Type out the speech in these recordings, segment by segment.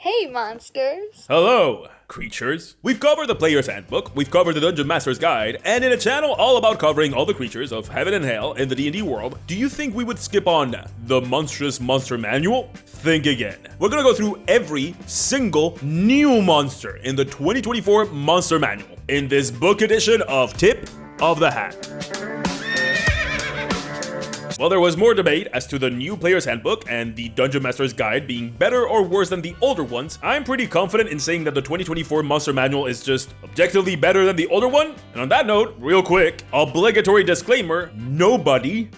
Hey, monsters! Hello, creatures. We've covered the Player's Handbook, we've covered the Dungeon Master's Guide, and in a channel all about covering all the creatures of heaven and hell in the D&D world, do you think we would skip on the Monstrous Monster Manual? Think again. We're gonna go through every single new monster in the 2024 Monster Manual in this book edition of Tip of the Hat. While there was more debate as to the new Player's Handbook and the Dungeon Master's Guide being better or worse than the older ones, I'm pretty confident in saying that the 2024 Monster Manual is just objectively better than the older one. And on that note, real quick, obligatory disclaimer, nobody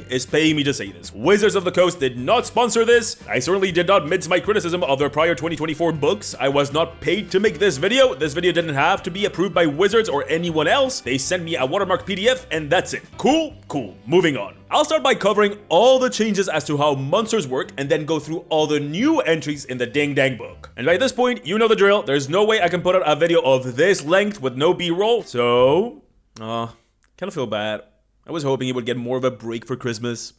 is paying me to say this. Wizards of the Coast did not sponsor this. I certainly did not mince my criticism of their prior 2024 books. I was not paid to make this video. This video didn't have to be approved by Wizards or anyone else. They sent me a watermark PDF and that's it. Cool? Cool. Moving on. I'll start by covering all the changes as to how monsters work and then go through all the new entries in the dang book. And by this point, you know the drill. There's no way I can put out a video of this length with no B-roll. So, kind of feel bad. I was hoping it would get more of a break for Christmas.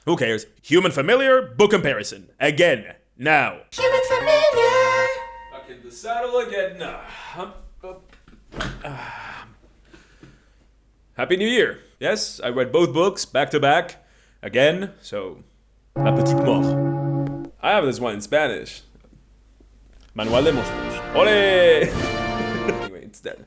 Who cares? Human familiar, book comparison. Again, now. Human familiar! Back in the saddle again. Happy New Year. Yes, I read both books back to back again, so la petite mort. I have this one in Spanish. Manual de Monstruos. Ole! Anyway, it's dead.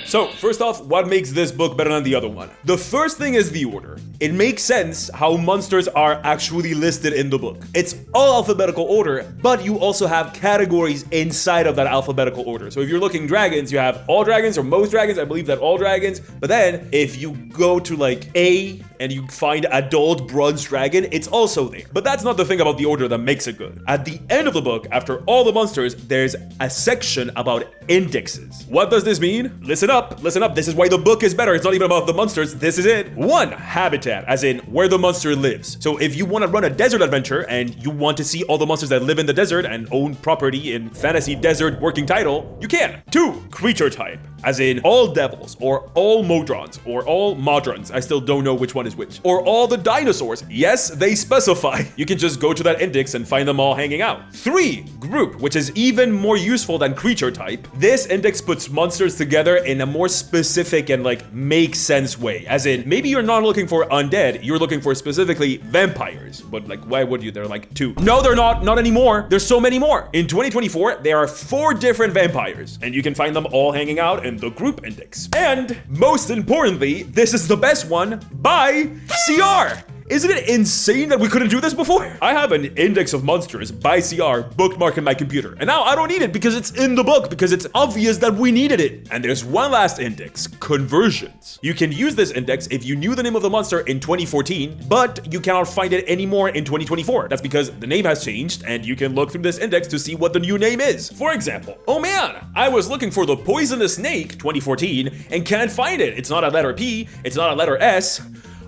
So, first off, what makes this book better than the other one? The first thing is the order. It makes sense how monsters are actually listed in the book. It's all alphabetical order, but you also have categories inside of that alphabetical order. So if you're looking dragons, you have all dragons or most dragons, I believe that all dragons. But then if you go to like A and you find adult bronze dragon, it's also there. But that's not the thing about the order that makes it good. At the end of the book, after all the monsters, there's a section about indexes. What does this mean? Listen up. This is why the book is better. It's not even about the monsters. This is it. 1, habitat, as in where the monster lives. So if you want to run a desert adventure and you want to see all the monsters that live in the desert and own property in fantasy desert working title, you can. 2, creature type, as in all devils or all modrons or all modrons. I still don't know which one is which. Or all the dinosaurs. Yes, they specify. You can just go to that index and find them all hanging out. 3, group, which is even more useful than creature type. This index puts monsters together in a more specific and like make sense way. As in, maybe you're not looking for undead, you're looking for specifically vampires. But like, why would you? They're like 2. No, they're not anymore. There's so many more. In 2024, there are 4 different vampires, and you can find them all hanging out in the group index. And most importantly, this is the best one by CR. Isn't it insane that we couldn't do this before? I have an index of monsters by CR bookmarked in my computer. And now I don't need it because it's in the book, because it's obvious that we needed it. And there's one last index, conversions. You can use this index if you knew the name of the monster in 2014, but you cannot find it anymore in 2024. That's because the name has changed and you can look through this index to see what the new name is. For example, oh man, I was looking for the poisonous snake 2014 and can't find it. It's not a letter P, it's not a letter S.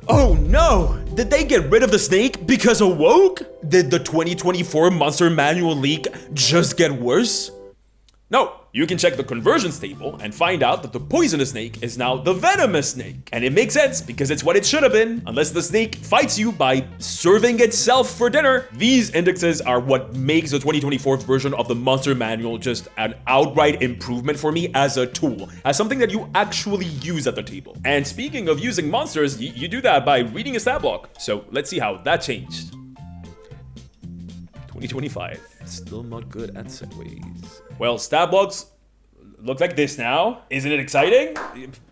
Oh no! Did they get rid of the snake because of woke? Did the 2024 Monster Manual leak just get worse? No. You can check the conversions table and find out that the poisonous snake is now the venomous snake. And it makes sense because it's what it should have been, unless the snake fights you by serving itself for dinner. These indexes are what makes the 2024 version of the Monster Manual just an outright improvement for me as a tool, as something that you actually use at the table. And speaking of using monsters, you do that by reading a stat block. So let's see how that changed. 2025, still not good at segues. Well, stat blocks look like this now. Isn't it exciting?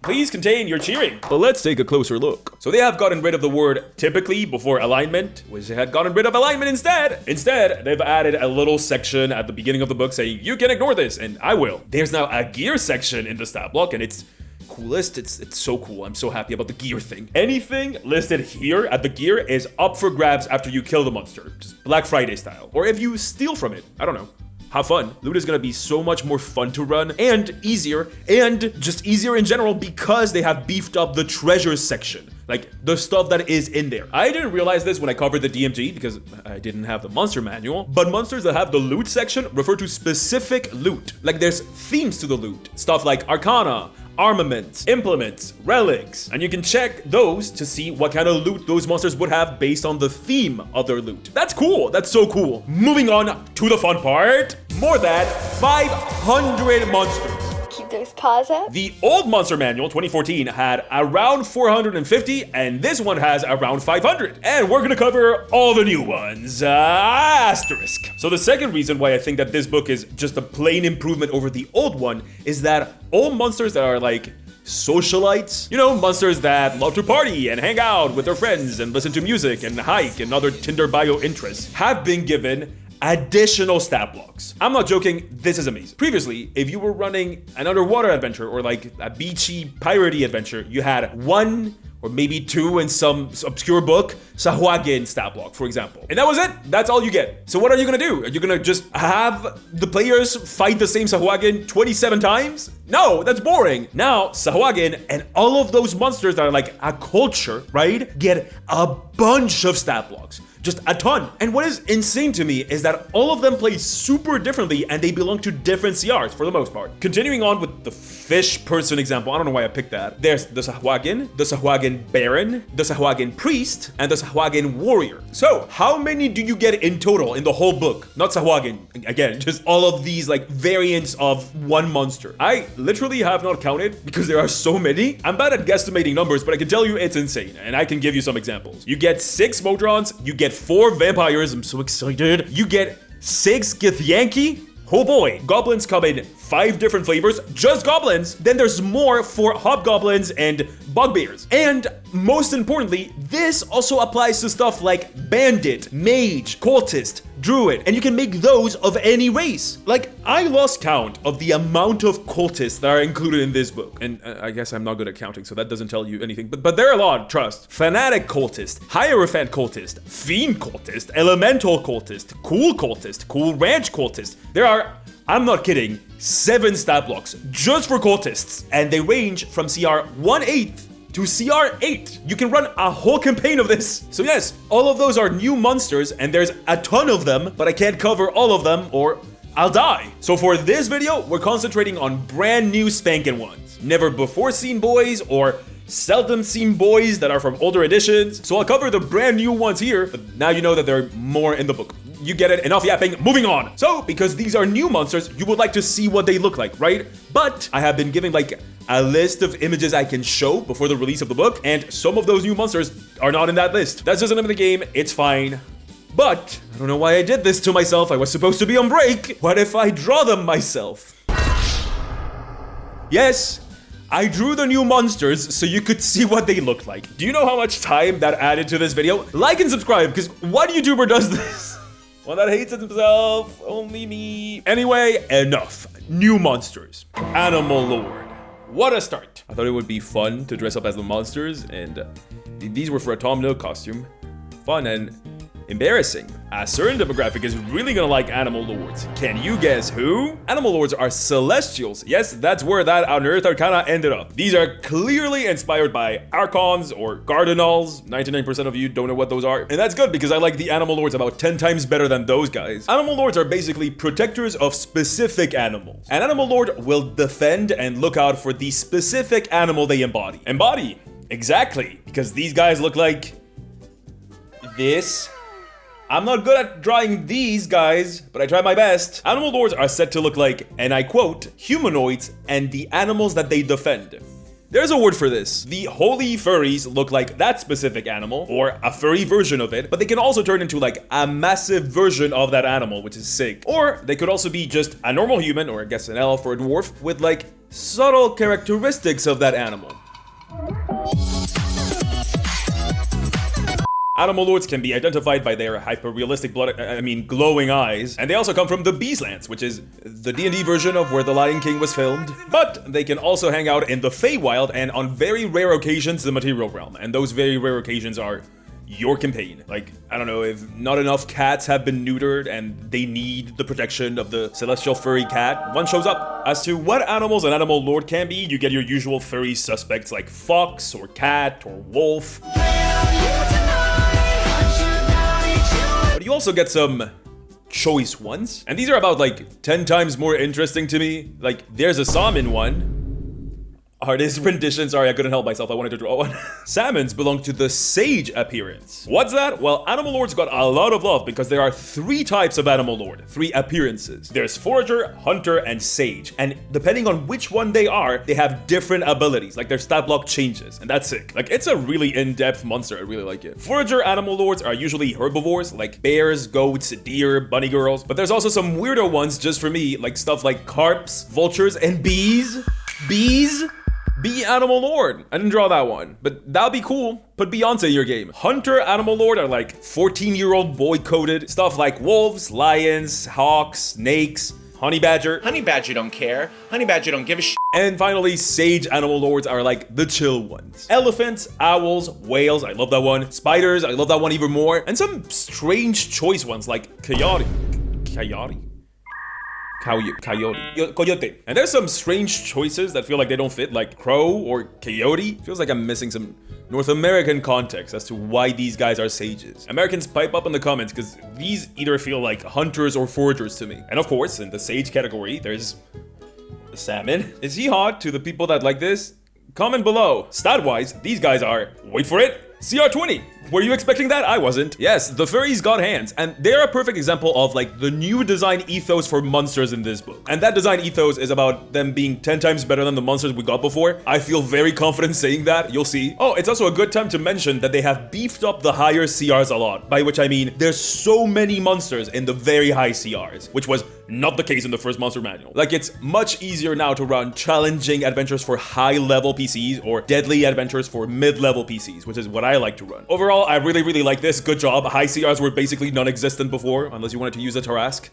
Please contain your cheering. But let's take a closer look. So they have gotten rid of the word typically before alignment, which they had gotten rid of alignment instead. Instead, they've added a little section at the beginning of the book saying, you can ignore this, and I will. There's now a gear section in the stat block, and it's coolest. It's so cool. I'm so happy about the gear thing. Anything listed here at the gear is up for grabs after you kill the monster, just Black Friday style. Or if you steal from it, I don't know. Have fun. Loot is gonna be so much more fun to run and easier, and just easier in general because they have beefed up the treasures section. Like the stuff that is in there. I didn't realize this when I covered the DMG because I didn't have the monster manual, but monsters that have the loot section refer to specific loot. Like there's themes to the loot. Stuff like Arcana, armaments, implements, relics, and you can check those to see what kind of loot those monsters would have based on the theme of their loot. That's cool. That's so cool. Moving on to the fun part. More than 500 monsters. Keep those paws up. The old Monster Manual 2014 had around 450, and this one has around 500. And we're gonna cover all the new ones. Asterisk. So the second reason why I think that this book is just a plain improvement over the old one is that all monsters that are like socialites, you know, monsters that love to party and hang out with their friends and listen to music and hike and other Tinder bio interests, have been given additional stat blocks. I'm not joking, this is amazing. Previously, if you were running an underwater adventure or like a beachy piratey adventure, you had one or maybe two in some obscure book, Sahuagin stat block, for example. And that was it. That's all you get. So what are you gonna do? Are you gonna just have the players fight the same Sahuagin 27 times? No, that's boring. Now, Sahuagin and all of those monsters that are like a culture, right, get a bunch of stat blocks. Just a ton. And what is insane to me is that all of them play super differently and they belong to different CRs for the most part. Continuing on with the fish person example, I don't know why I picked that. There's the Sahuagin Baron, the Sahuagin Priest, and the Sahuagin Warrior. So how many do you get in total in the whole book? Not Sahuagin, again, just all of these like variants of one monster. I literally have not counted because there are so many. I'm bad at guesstimating numbers, but I can tell you it's insane. And I can give you some examples. You get 6 Modrons, you get 4 vampires, I'm so excited. You get 6 Githyanki. Oh boy, goblins come in 5 different flavors, just goblins. Then there's more for hobgoblins and bugbears. And most importantly, this also applies to stuff like bandit, mage, cultist, druid, and you can make those of any race. Like, I lost count of the amount of cultists that are included in this book. And I guess I'm not good at counting, so that doesn't tell you anything, but there are a lot, trust. Fanatic cultist, Hierophant cultist, fiend cultist, elemental cultist, cool ranch cultist. There are, I'm not kidding, 7 stat blocks just for cultists, and they range from CR 1/8 to CR 8. You can run a whole campaign of this. So yes, all of those are new monsters, and there's a ton of them, but I can't cover all of them or I'll die. So for this video, we're concentrating on brand new spanking ones. Never before seen boys or seldom seen boys that are from older editions. So I'll cover the brand new ones here, but now you know that there are more in the book. You get it, enough yapping, moving on. So, because these are new monsters, you would like to see what they look like, right? But I have been giving like a list of images I can show before the release of the book, and some of those new monsters are not in that list. That's just the name of the game, it's fine. But, I don't know why I did this to myself, I was supposed to be on break. What if I draw them myself? Yes, I drew the new monsters so you could see what they look like. Do you know how much time that added to this video? Like and subscribe, because what YouTuber does this? One that hates himself, only me. Anyway, enough. New monsters. Animal Lord. What a start. I thought it would be fun to dress up as the monsters, and these were for a Tom Nook costume. Fun and embarrassing. A certain demographic is really gonna like Animal Lords. Can you guess who? Animal Lords are celestials. Yes, that's where that Unearthed Arcana ended up. These are clearly inspired by Archons or Cardinals. 99% of you don't know what those are. And that's good because I like the Animal Lords about 10 times better than those guys. Animal Lords are basically protectors of specific animals. An Animal Lord will defend and look out for the specific animal they embody. Embody, exactly, because these guys look like this. I'm not good at drawing these guys, but I try my best. Animal Lords are said to look like, and I quote, humanoids and the animals that they defend. There's a word for this. The holy furries look like that specific animal, or a furry version of it, but they can also turn into like a massive version of that animal, which is sick. Or they could also be just a normal human, or I guess an elf or a dwarf, with like subtle characteristics of that animal. Animal Lords can be identified by their hyper-realistic glowing eyes, and they also come from the Beastlands, which is the D&D version of where The Lion King was filmed. But they can also hang out in the Feywild and on very rare occasions the Material Realm, and those very rare occasions are your campaign. Like, I don't know, if not enough cats have been neutered and they need the protection of the celestial furry cat, one shows up. As to what animals an Animal Lord can be, you get your usual furry suspects like fox or cat or wolf. But you also get some choice ones. And these are about like 10 times more interesting to me. Like, there's a salmon one. artist rendition. Sorry, I couldn't help myself. I wanted to draw one. Salmons belong to the sage appearance. What's that? Well, animal lords got a lot of love because there are 3 types of animal lord, 3 appearances. There's forager, hunter, and sage. And depending on which one they are, they have different abilities. Like their stat block changes, and that's sick. Like it's a really in-depth monster. I really like it. Forager animal lords are usually herbivores, like bears, goats, deer, bunny girls. But there's also some weirdo ones just for me, like stuff like carps, vultures, and bees. Bees? Bee animal lord. I didn't draw that one, but that'd be cool. Put Beyonce in your game. Hunter animal lord are like 14-year-old boy coded. Stuff like wolves, lions, hawks, snakes, honey badger. Honey badger don't care. Honey badger don't give a shit. And finally, sage animal lords are like the chill ones. Elephants, owls, whales, I love that one. Spiders, I love that one even more. And some strange choice ones like coyote. Coyote. And there's some strange choices that feel like they don't fit, like crow or coyote. Feels like I'm missing some North American context as to why these guys are sages. Americans, pipe up in the comments because these either feel like hunters or foragers to me. And of course, in the sage category, there's the salmon. Is he hot to the people that like this? Comment below. Stat-wise, these guys are, wait for it, CR20. Were you expecting that? I wasn't. Yes, the furries got hands, and they're a perfect example of like the new design ethos for monsters in this book. And that design ethos is about them being 10 times better than the monsters we got before. I feel very confident saying that, you'll see. Oh, it's also a good time to mention that they have beefed up the higher CRs a lot, by which I mean there's so many monsters in the very high CRs, which was not the case in the first monster manual. Like it's much easier now to run challenging adventures for high level PCs or deadly adventures for mid-level PCs, which is what I like to run. Overall, I really like this. Good job. High CRs were basically non-existent before, unless you wanted to use a Tarrasque.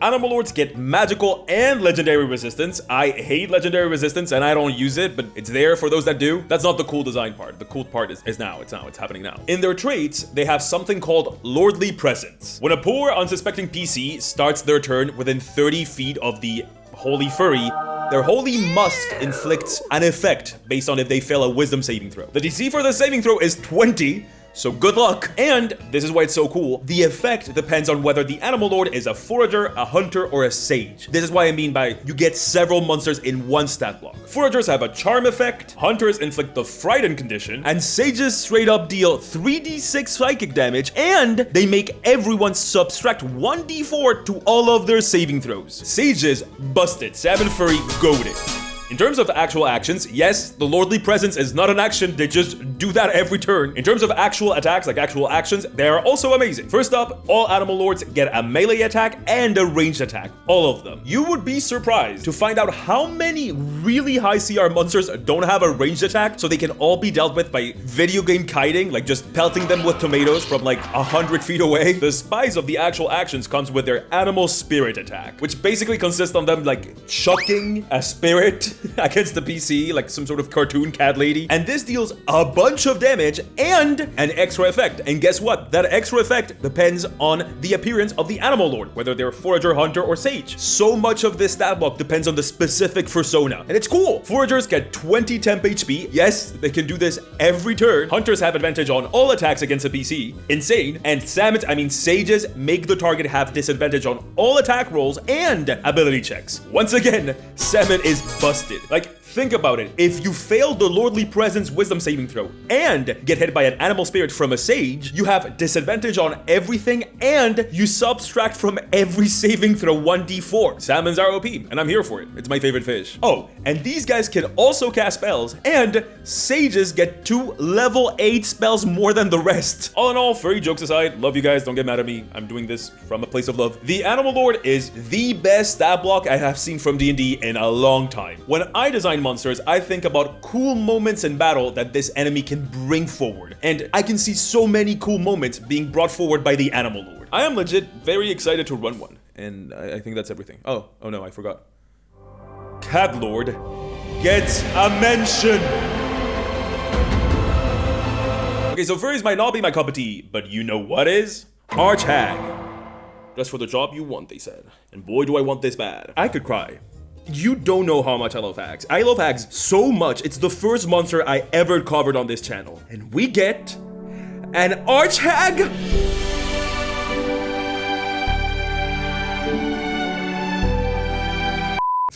Animal lords get magical and legendary resistance. I hate legendary resistance and I don't use it, but it's there for those that do. That's not the cool design part. The cool part is now. It's happening now. In their traits, they have something called lordly presence. When a poor, unsuspecting PC starts their turn within 30 feet of the holy furry, their holy musk inflicts an effect based on if they fail a wisdom saving throw. The DC for the saving throw is 20. So good luck. And this is why it's so cool. The effect depends on whether the animal lord is a forager, a hunter, or a sage. This is why I mean by you get several monsters in one stat block. Foragers have a charm effect, hunters inflict the frighten condition, and sages straight up deal 3d6 psychic damage, and they make everyone subtract 1d4 to all of their saving throws. Sages busted. Salmon furry goated. In terms of actual actions, yes, the lordly presence is not an action, they just do that every turn. In terms of actual attacks, like actual actions, they are also amazing. First up, all animal lords get a melee attack and a ranged attack, all of them. You would be surprised to find out how many really high CR monsters don't have a ranged attack, so they can all be dealt with by video game kiting, like just pelting them with tomatoes from like 100 feet away. The spice of the actual actions comes with their animal spirit attack, which basically consists of them like chucking a spirit against the PC, like some sort of cartoon cat lady. And this deals a bunch of damage and an extra effect. And guess what? That extra effect depends on the appearance of the animal lord, whether they're forager, hunter, or sage. So much of this stat block depends on the specific persona. And it's cool. Foragers get 20 temp HP. Yes, they can do this every turn. Hunters have advantage on all attacks against a PC. Insane. And sages make the target have disadvantage on all attack rolls and ability checks. Once again, salmon is busted. Like, think about it. If you fail the lordly presence wisdom saving throw and get hit by an animal spirit from a sage, you have disadvantage on everything and you subtract from every saving throw 1d4. Salmons are OP and I'm here for it. It's my favorite fish. Oh, and these guys can also cast spells, and sages get 2 level 8 spells more than the rest. All in all, furry jokes aside, love you guys, don't get mad at me. I'm doing this from a place of love. The animal lord is the best stat block I have seen from D&D in a long time. When I design monsters, I think about cool moments in battle that this enemy can bring forward. And I can see so many cool moments being brought forward by the animal lord. I am legit very excited to run one. And I think that's everything. Oh no, I forgot. Cat Lord gets a mention. Okay, so furries might not be my cup of tea, but you know what is? Arch Hag. Just for the job you want, they said. And boy, do I want this bad. I could cry. You don't know how much I love hags. I love hags so much. It's the first monster I ever covered on this channel. And we get an arch hag.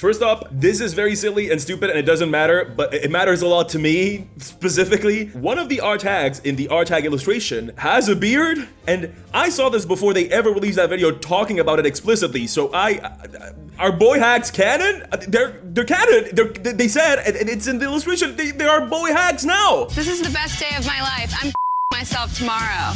First up, this is very silly and stupid and it doesn't matter, but it matters a lot to me specifically. One of the art tags in the art tag illustration has a beard, and I saw this before they ever released that video talking about it explicitly. So are boy hags canon? They're canon. They said, and it's in the illustration, they are boy hags now. This is the best day of my life. I'm myself tomorrow.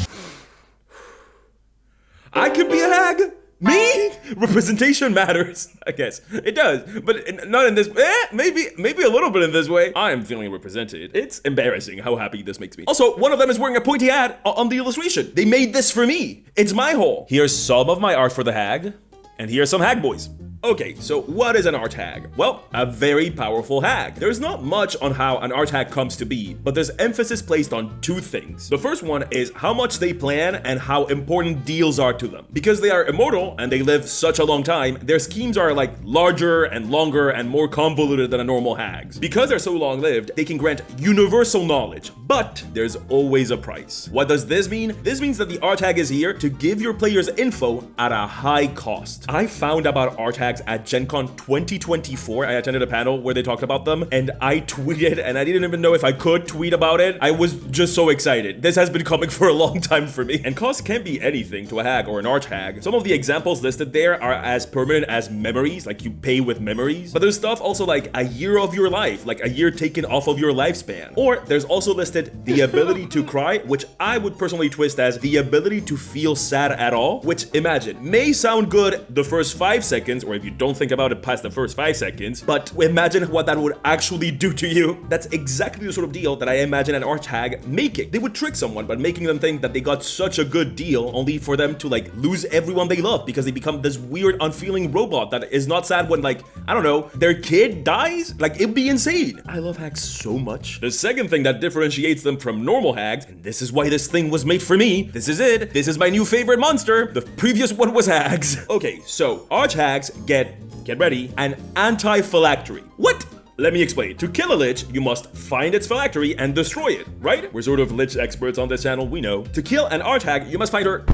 I could be a hag. Me? Representation matters. I guess it does, but not in this. Maybe a little bit in this way. I am feeling represented. It's embarrassing how happy this makes me. Also, one of them is wearing a pointy hat on the illustration. They made this for me. It's my hole. Here's some of my art for the hag, and here's some hag boys. Okay, so what is an art hag? Well, a very powerful hag. There's not much on how an art hag comes to be, but there's emphasis placed on two things. The first one is how much they plan and how important deals are to them. Because they are immortal and they live such a long time, their schemes are like larger and longer and more convoluted than a normal hag's. Because they're so long-lived, they can grant universal knowledge, but there's always a price. What does this mean? This means that the art hag is here to give your players info at a high cost. I found about art hags at Gen Con 2024. I attended a panel where they talked about them, and I tweeted, and I didn't even know if I could tweet about it. I was just so excited. This has been coming for a long time for me. And cost can be anything to a hag or an art hag. Some of the examples listed there are as permanent as memories, like you pay with memories. But there's stuff also like a year of your life, like a year taken off of your lifespan. Or there's also listed the ability to cry, which I would personally twist as the ability to feel sad at all, which imagine may sound good the first 5 seconds, or if you don't think about it past the first 5 seconds, but imagine what that would actually do to you. That's exactly the sort of deal that I imagine an art hag making. They would trick someone by making them think that they got such a good deal only for them to like lose everyone they love because they become this weird unfeeling robot that is not sad when, like, I don't know, their kid dies. Like, it'd be insane. I love hags so much. The second thing that differentiates them from normal hags, and this is why this thing was made for me, this is it. This is my new favorite monster. The previous one was hags. Okay, so art hags get ready, an anti-phylactery. What? Let me explain. To kill a lich, you must find its phylactery and destroy it, right? We're sort of lich experts on this channel, we know. To kill an art hag, you must find her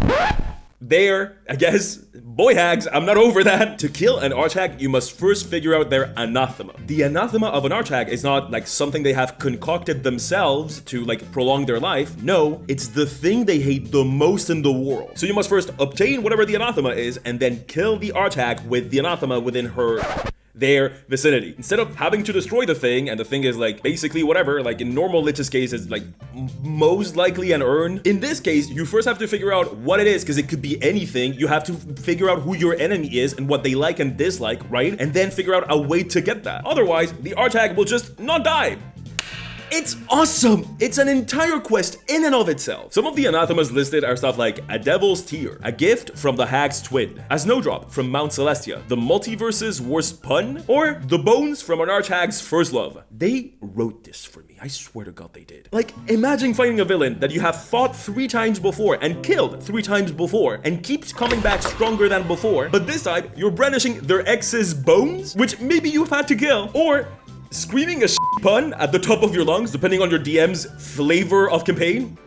there, I guess. Boy hags, I'm not over that. To kill an art hag, you must first figure out their anathema. The anathema of an art hag is not like something they have concocted themselves to like prolong their life. No, it's the thing they hate the most in the world. So you must first obtain whatever the anathema is and then kill the art hag with the anathema within their vicinity. Instead of having to destroy the thing, and the thing is like basically whatever, like in normal lich's case it's like most likely an urn. In this case, you first have to figure out what it is, because it could be anything. You have to figure out who your enemy is and what they like and dislike, right? And then figure out a way to get that. Otherwise, the art hag will just not die. It's awesome! It's an entire quest in and of itself. Some of the anathemas listed are stuff like a devil's tear, a gift from the hag's twin, a snowdrop from Mount Celestia, the multiverse's worst pun, or the bones from an arch hag's first love. They wrote this for me. I swear to God they did. Like, imagine fighting a villain that you have fought 3 times before and killed 3 times before and keeps coming back stronger than before, but this time you're brandishing their ex's bones, which maybe you've had to kill, or screaming a pun at the top of your lungs, depending on your DM's flavor of campaign.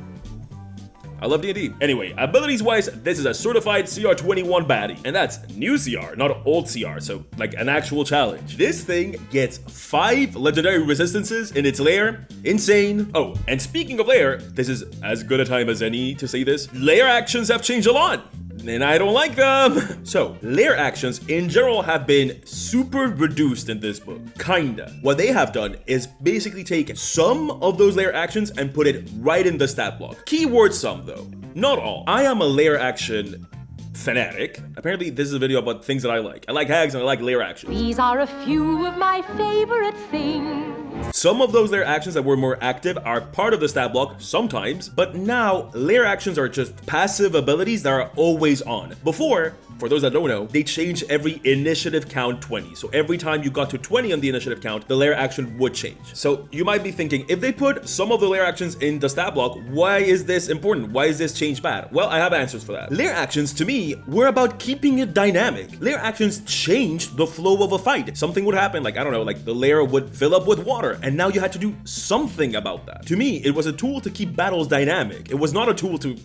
I love D&D. Anyway, abilities-wise, this is a certified CR21 baddie, and that's new CR, not old CR, so like an actual challenge. This thing gets 5 legendary resistances in its lair. Insane. Oh, and speaking of lair, this is as good a time as any to say this. Lair actions have changed a lot, and I don't like them. So, lair actions in general have been super reduced in this book. Kinda. What they have done is basically take some of those lair actions and put it right in the stat block. Keyword some though, not all. I am a lair action fanatic. Apparently this is a video about things that I like. I like hags and I like lair actions. These are a few of my favorite things. Some of those lair actions that were more active are part of the stat block sometimes, but now lair actions are just passive abilities that are always on. Before, for those that don't know, they change every initiative count 20. So every time you got to 20 on the initiative count, the lair action would change. So you might be thinking, if they put some of the lair actions in the stat block, why is this important? Why is this change bad? Well, I have answers for that. Lair actions, to me, were about keeping it dynamic. Lair actions changed the flow of a fight. Something would happen, like, I don't know, like the lair would fill up with water, and now you had to do something about that. To me, it was a tool to keep battles dynamic. It was not a tool to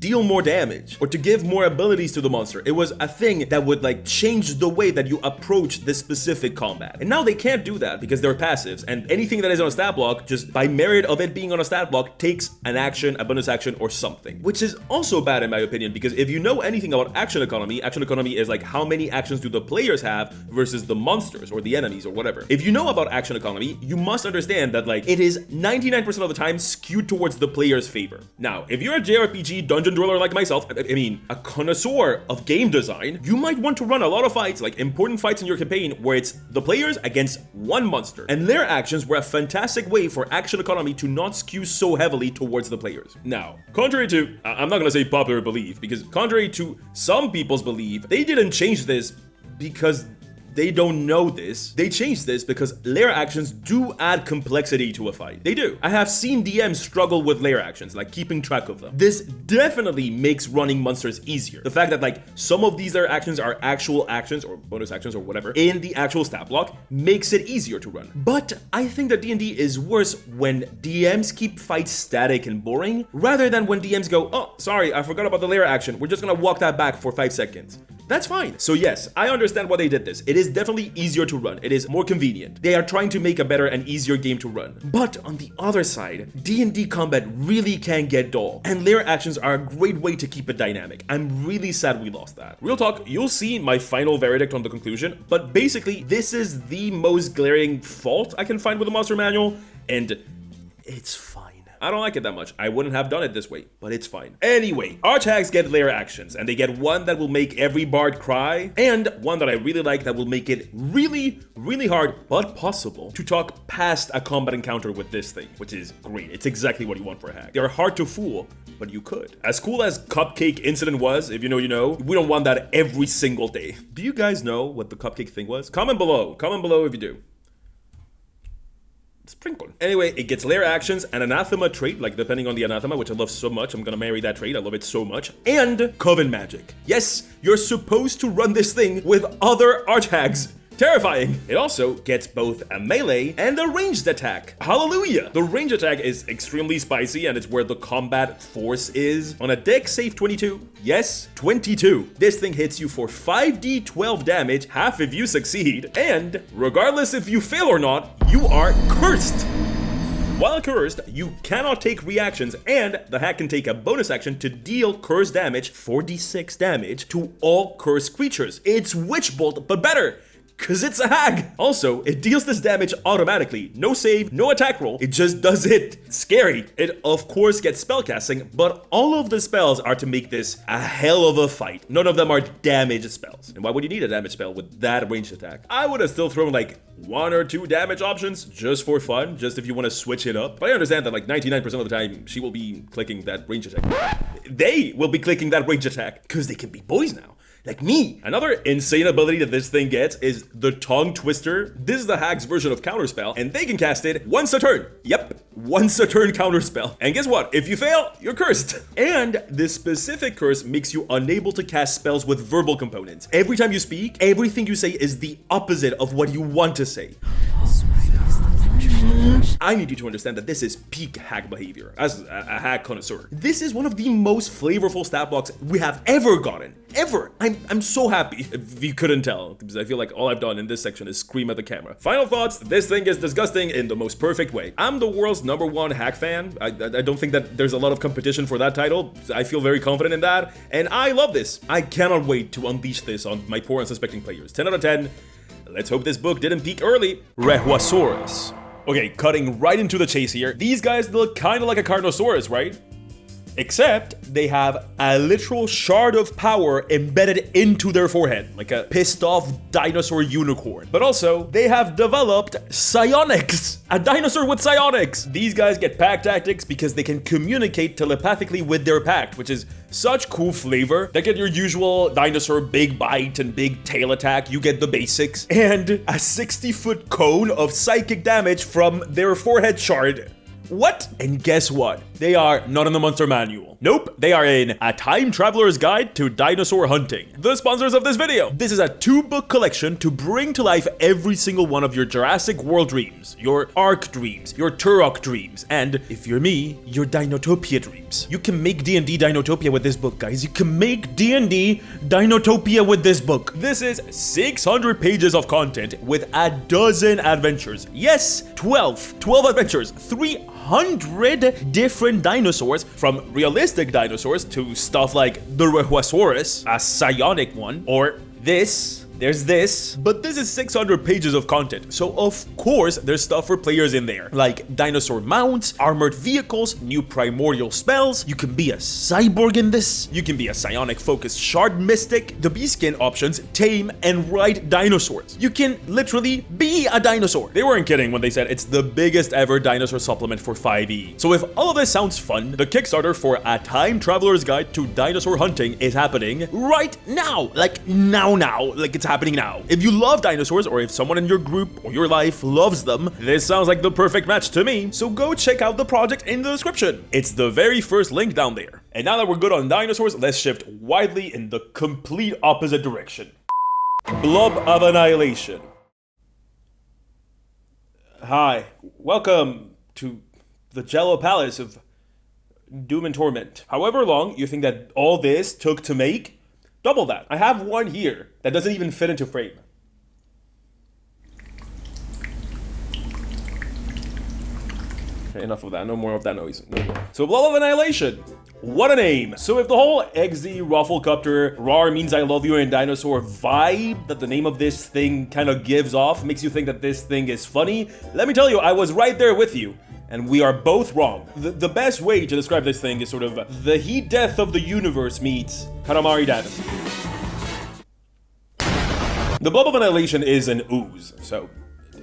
deal more damage or to give more abilities to the monster. It was a thing that would like change the way that you approach this specific combat. And now they can't do that because they're passives, and anything that is on a stat block, just by merit of it being on a stat block, takes an action, a bonus action, or something. Which is also bad in my opinion, because if you know anything about action economy is like how many actions do the players have versus the monsters or the enemies or whatever. If you know about action economy, you must understand that like it is 99% of the time skewed towards the player's favor. Now, if you're a JRPG dungeon dweller like myself, I mean, a connoisseur of game design, you might want to run a lot of fights, like important fights in your campaign, where it's the players against one monster, and their actions were a fantastic way for action economy to not skew so heavily towards the players. Now, contrary to, I'm not gonna say popular belief, because contrary to some people's belief, they didn't change this because they don't know this. They changed this because layer actions do add complexity to a fight. They do. I have seen DMs struggle with layer actions, like keeping track of them. This definitely makes running monsters easier. The fact that like some of these layer actions are actual actions or bonus actions or whatever in the actual stat block makes it easier to run. But I think that D&D is worse when DMs keep fights static and boring, rather than when DMs go, oh, sorry, I forgot about the layer action. We're just gonna walk that back for 5 seconds. That's fine. So yes, I understand why they did this. It is definitely easier to run. It is more convenient. They are trying to make a better and easier game to run. But on the other side, D&D combat really can get dull, and layer actions are a great way to keep it dynamic. I'm really sad we lost that. Real talk, you'll see my final verdict on the conclusion, but basically this is the most glaring fault I can find with the monster manual, and it's fine. I don't like it that much. I wouldn't have done it this way, but it's fine. Anyway, archags get layer actions, and they get one that will make every bard cry, and one that I really like that will make it really, really hard, but possible, to talk past a combat encounter with this thing, which is great. It's exactly what you want for a hack. They are hard to fool, but you could. As cool as Cupcake Incident was, if you know, you know, we don't want that every single day. Do you guys know what the cupcake thing was? Comment below if you do. Sprinkle. Anyway, it gets layer actions, an anathema trait, like depending on the anathema, which I love so much. I'm gonna marry that trait. I love it so much. And coven magic. Yes, you're supposed to run this thing with other archags. Terrifying. It also gets both a melee and a ranged attack. Hallelujah. The ranged attack is extremely spicy, and it's where the combat force is. On a dex save 22, yes, 22. This thing hits you for 5d12 damage, half if you succeed, and regardless if you fail or not, you are cursed. While cursed, you cannot take reactions, and the hack can take a bonus action to deal curse damage, 4d6 damage, to all cursed creatures. It's Witch Bolt, but better, cause it's a hag. Also, it deals this damage automatically. No save, no attack roll. It just does it. It's scary. It of course gets spellcasting, but all of the spells are to make this a hell of a fight. None of them are damage spells. And why would you need a damage spell with that ranged attack? I would have still thrown like 1 or 2 damage options just for fun, just if you want to switch it up. But I understand that like 99% of the time she will be clicking that range attack. They will be clicking that range attack because they can be boys now. Like me. Another insane ability that this thing gets is the Tongue Twister. This is the hag's version of Counterspell, and they can cast it once a turn. Yep, once a turn Counterspell. And guess what? If you fail, you're cursed. And this specific curse makes you unable to cast spells with verbal components. Every time you speak, everything you say is the opposite of what you want to say. I need you to understand that this is peak hack behavior. As a hack connoisseur, this is one of the most flavorful stat blocks we have ever gotten. Ever. I'm so happy, if you couldn't tell, because I feel like all I've done in this section is scream at the camera. Final thoughts, this thing is disgusting in the most perfect way. I'm the world's #1 hack fan. I don't think that there's a lot of competition for that title. I feel very confident in that, and I love this. I cannot wait to unleash this on my poor unsuspecting players. 10 out of 10. Let's hope this book didn't peak early. Rehuasaurus. Okay, cutting right into the chase here. These guys look kind of like a Carnosaurus, right? Except they have a literal shard of power embedded into their forehead, like a pissed off dinosaur unicorn. But also, they have developed psionics, a dinosaur with psionics. These guys get pack tactics because they can communicate telepathically with their pack, which is such cool flavor. They get your usual dinosaur big bite and big tail attack, you get the basics, and a 60-foot cone of psychic damage from their forehead shard. What? And guess what? They are not in the monster manual. Nope, they are in A Time Traveler's Guide to Dinosaur Hunting, the sponsors of this video. This is a 2-book collection to bring to life every single one of your Jurassic World dreams, your Ark dreams, your Turok dreams, and, if you're me, your Dinotopia dreams. You can make D&D Dinotopia with this book, guys. You can make D&D Dinotopia with this book. This is 600 pages of content with a dozen adventures. Yes, 12 adventures, 300 different dinosaurs, from realistic dinosaurs to stuff like the Rhehusaurus, a psionic one, or there's this, but this is 600 pages of content, so of course there's stuff for players in there, like dinosaur mounts, armored vehicles, new primordial spells, you can be a cyborg in this, you can be a psionic focused shard mystic, the bee skin options, tame and ride dinosaurs. You can literally be a dinosaur. They weren't kidding when they said it's the biggest ever dinosaur supplement for 5e. So if all of this sounds fun, the Kickstarter for A Time Traveler's Guide to Dinosaur Hunting is happening right now. Like now, like it's happening now. If you love dinosaurs, or if someone in your group or your life loves them, this sounds like the perfect match to me, so go check out the project in the description. It's the very first link down there. And now that we're good on dinosaurs, let's shift widely in the complete opposite direction. Blob of Annihilation. Hi, welcome to the Jello Palace of Doom and Torment. However long you think that all this took to make, double that. I have one here that doesn't even fit into frame. Okay, enough of that. No more of that noise. No more. So, Blob of Annihilation. What a name. So if the whole XZ, Rufflecopter, Rar means I love you and dinosaur vibe that the name of this thing kind of gives off makes you think that this thing is funny, let me tell you, I was right there with you. And we are both wrong. The best way to describe this thing is sort of the heat death of the universe meets Katamari Dynasty. The Blob of Annihilation is an ooze, so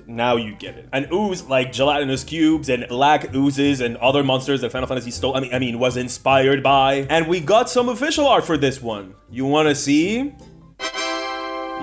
now you get it. An ooze like gelatinous cubes and black oozes and other monsters that Final Fantasy stole, I mean, was inspired by. And we got some official art for this one. You wanna see?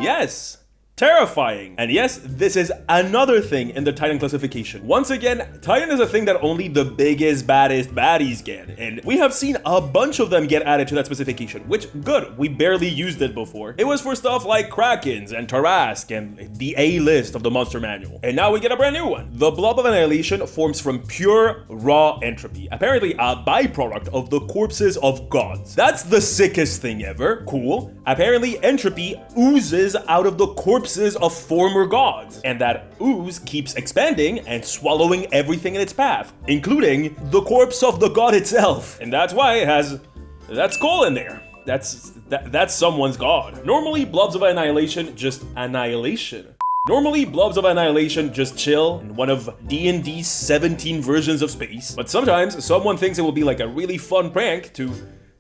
Yes. Terrifying. And yes, this is another thing in the Titan classification. Once again, Titan is a thing that only the biggest, baddest baddies get, and we have seen a bunch of them get added to that specification, which, good, we barely used it before. It was for stuff like Krakens and Tarask and the A-list of the monster manual. And now we get a brand new one. The Blob of Annihilation forms from pure, raw entropy, apparently a byproduct of the corpses of gods. That's the sickest thing ever. Cool. Apparently, entropy oozes out of the corpses of former gods, and that ooze keeps expanding and swallowing everything in its path, including the corpse of the god itself. And that's why it has that skull in there. That's someone's god. Normally, Blobs of Annihilation just annihilation. Normally, Blobs of Annihilation just chill in one of D&D's 17 versions of space, but sometimes someone thinks it will be like a really fun prank to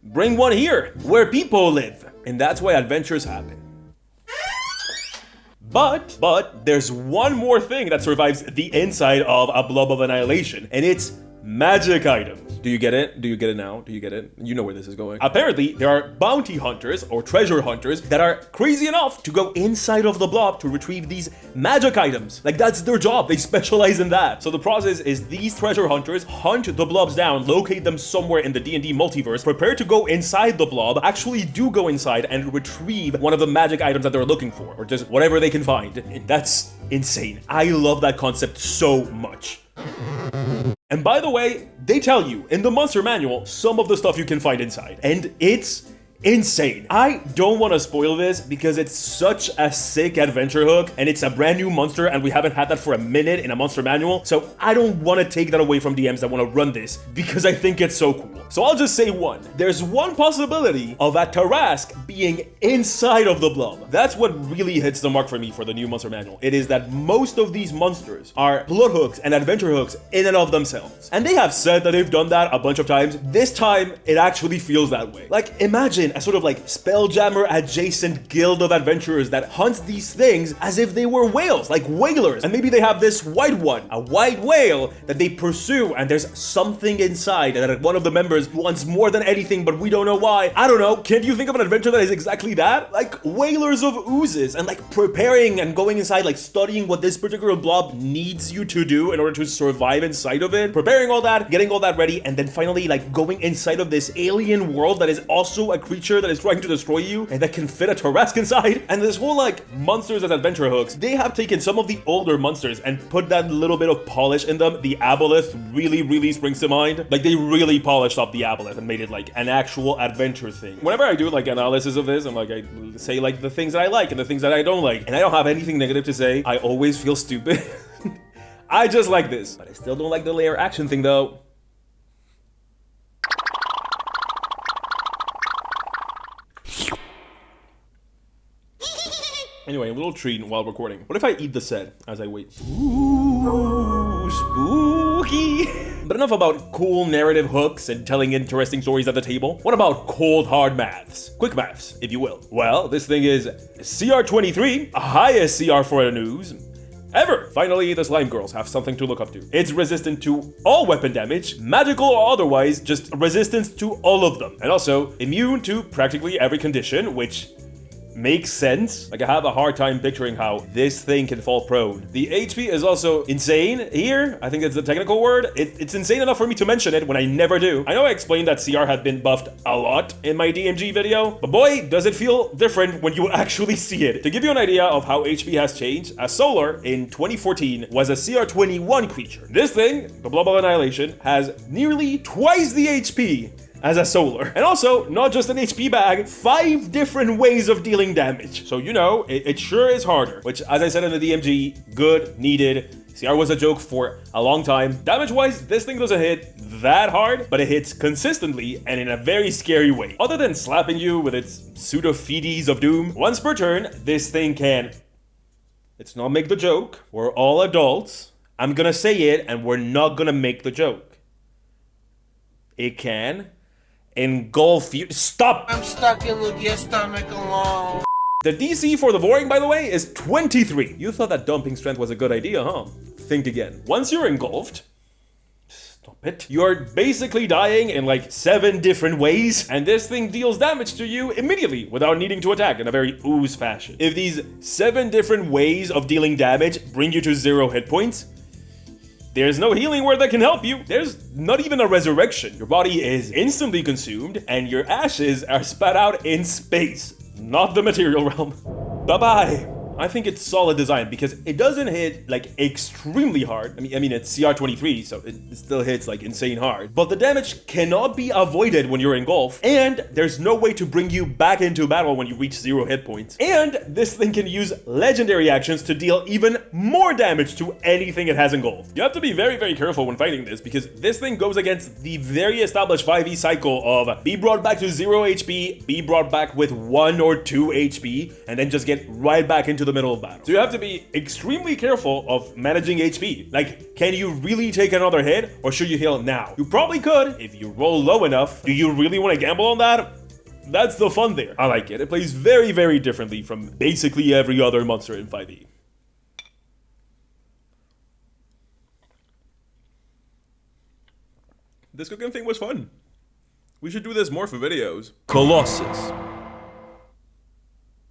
bring one here, where people live, and that's why adventures happen. But there's one more thing that survives the inside of a Blob of Annihilation, and it's magic items. Do you get it? Do you get it now? Do you get it? You know where this is going. Apparently, there are bounty hunters or treasure hunters that are crazy enough to go inside of the blob to retrieve these magic items. Like, that's their job. They specialize in that. So the process is these treasure hunters hunt the blobs down, locate them somewhere in the D&D multiverse, prepare to go inside the blob, actually do go inside and retrieve one of the magic items that they're looking for, or just whatever they can find. And that's insane. I love that concept so much. And by the way, they tell you in the monster manual some of the stuff you can find inside, and it's insane. I don't want to spoil this because it's such a sick adventure hook, and it's a brand new monster, and we haven't had that for a minute in a monster manual, so I don't want to take that away from DMs that want to run this because I think it's so cool. So I'll just say one. There's one possibility of a Tarask being inside of the blob. That's what really hits the mark for me for the new monster manual. It is that most of these monsters are blood hooks and adventure hooks in and of themselves. And they have said that they've done that a bunch of times. This time, it actually feels that way. Like, imagine imagine a sort of like Spelljammer adjacent guild of adventurers that hunts these things as if they were whales, like whalers. And maybe they have this white one, a white whale that they pursue, and there's something inside that one of the members wants more than anything, but we don't know why. I don't know. Can you think of an adventure that is exactly that? Like whalers of oozes, and like preparing and going inside, like studying what this particular blob needs you to do in order to survive inside of it, preparing all that, getting all that ready, and then finally like going inside of this alien world that is also a creature that is trying to destroy you and that can fit a Tarrasque inside. And this whole like monsters as adventure hooks, they have taken some of the older monsters and put that little bit of polish in them. The aboleth really springs to mind. Like they really polished up the aboleth and made it like an actual adventure thing. Whenever I do like analysis of this, I'm like, I say like the things that I like and the things that I don't like, and I don't have anything negative to say. I always feel stupid. I just like this, but I still don't like the layer action thing though. Anyway, a little treat while recording. What if I eat the set as I wait? Ooh, spooky. But enough about cool narrative hooks and telling interesting stories at the table. What about cold hard maths? Quick maths, if you will. Well, this thing is CR23, highest CR for the news ever. Finally, the slime girls have something to look up to. It's resistant to all weapon damage, magical or otherwise, just resistance to all of them. And also immune to practically every condition, which makes sense. Like I have a hard time picturing how this thing can fall prone. The HP is also insane here. I think that's the technical word. It's insane enough for me to mention it when I never do. I know I explained that CR had been buffed a lot in my DMG video, but boy, does it feel different when you actually see it. To give you an idea of how HP has changed, a Solar in 2014 was a CR21 creature. This thing, the Global Annihilation, has nearly twice the HP as a Solar. And also, not just an HP bag, 5 different ways of dealing damage. So you know, it sure is harder, which as I said in the DMG, good, needed. CR was a joke for a long time. Damage-wise, this thing doesn't hit that hard, but it hits consistently and in a very scary way. Other than slapping you with its pseudo-feeties of doom, once per turn, this thing can... Let's not make the joke. We're all adults. I'm gonna say it, and we're not gonna make the joke. It can engulf you. Stop! I'm stuck in your stomach alone. The DC for the Voring, by the way, is 23. You thought that dumping strength was a good idea, huh? Think again. Once you're engulfed, stop it, you're basically dying in like 7 different ways, and this thing deals damage to you immediately without needing to attack in a very ooze fashion. If these 7 different ways of dealing damage bring you to 0 hit points, there's no healing word that can help you. There's not even a resurrection. Your body is instantly consumed, and your ashes are spat out in space, not the material realm. Bye-bye. I think it's solid design because it doesn't hit like extremely hard. I mean it's CR23, so it still hits like insane hard. But the damage cannot be avoided when you're engulfed, and there's no way to bring you back into battle when you reach 0 hit points. And this thing can use legendary actions to deal even more damage to anything it has engulfed. You have to be very careful when fighting this because this thing goes against the very established 5e cycle of be brought back to 0 HP, be brought back with 1 or 2 HP, and then just get right back into the middle of battle. So you have to be extremely careful of managing HP. Like, can you really take another hit or should you heal now? You probably could if you roll low enough. Do you really want to gamble on that? That's the fun there. I like it. It plays very differently from basically every other monster in 5e. This cooking thing was fun. We should do this more for videos. Colossus.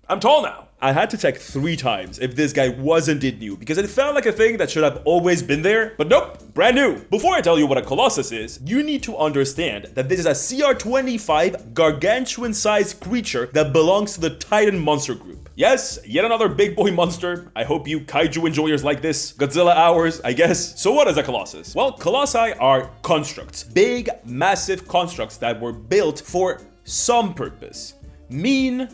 I'm tall now. I had to check 3 times if this guy was indeed new because it felt like a thing that should have always been there, but nope, brand new. Before I tell you what a Colossus is, you need to understand that this is a CR25 gargantuan-sized creature that belongs to the Titan monster group. Yes, yet another big boy monster. I hope you kaiju enjoyers like this. Godzilla hours, I guess. So what is a Colossus? Well, Colossi are constructs. Big, massive constructs that were built for some purpose. Mean,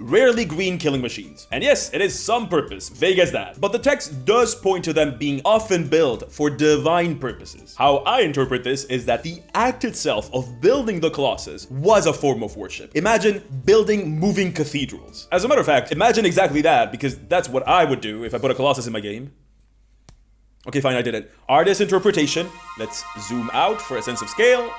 rarely green killing machines. And yes, it is some purpose, vague as that. But the text does point to them being often built for divine purposes. How I interpret this is that the act itself of building the Colossus was a form of worship. Imagine building moving cathedrals. As a matter of fact, imagine exactly that, because that's what I would do if I put a Colossus in my game. Okay, fine, I did it. Artist interpretation. Let's zoom out for a sense of scale.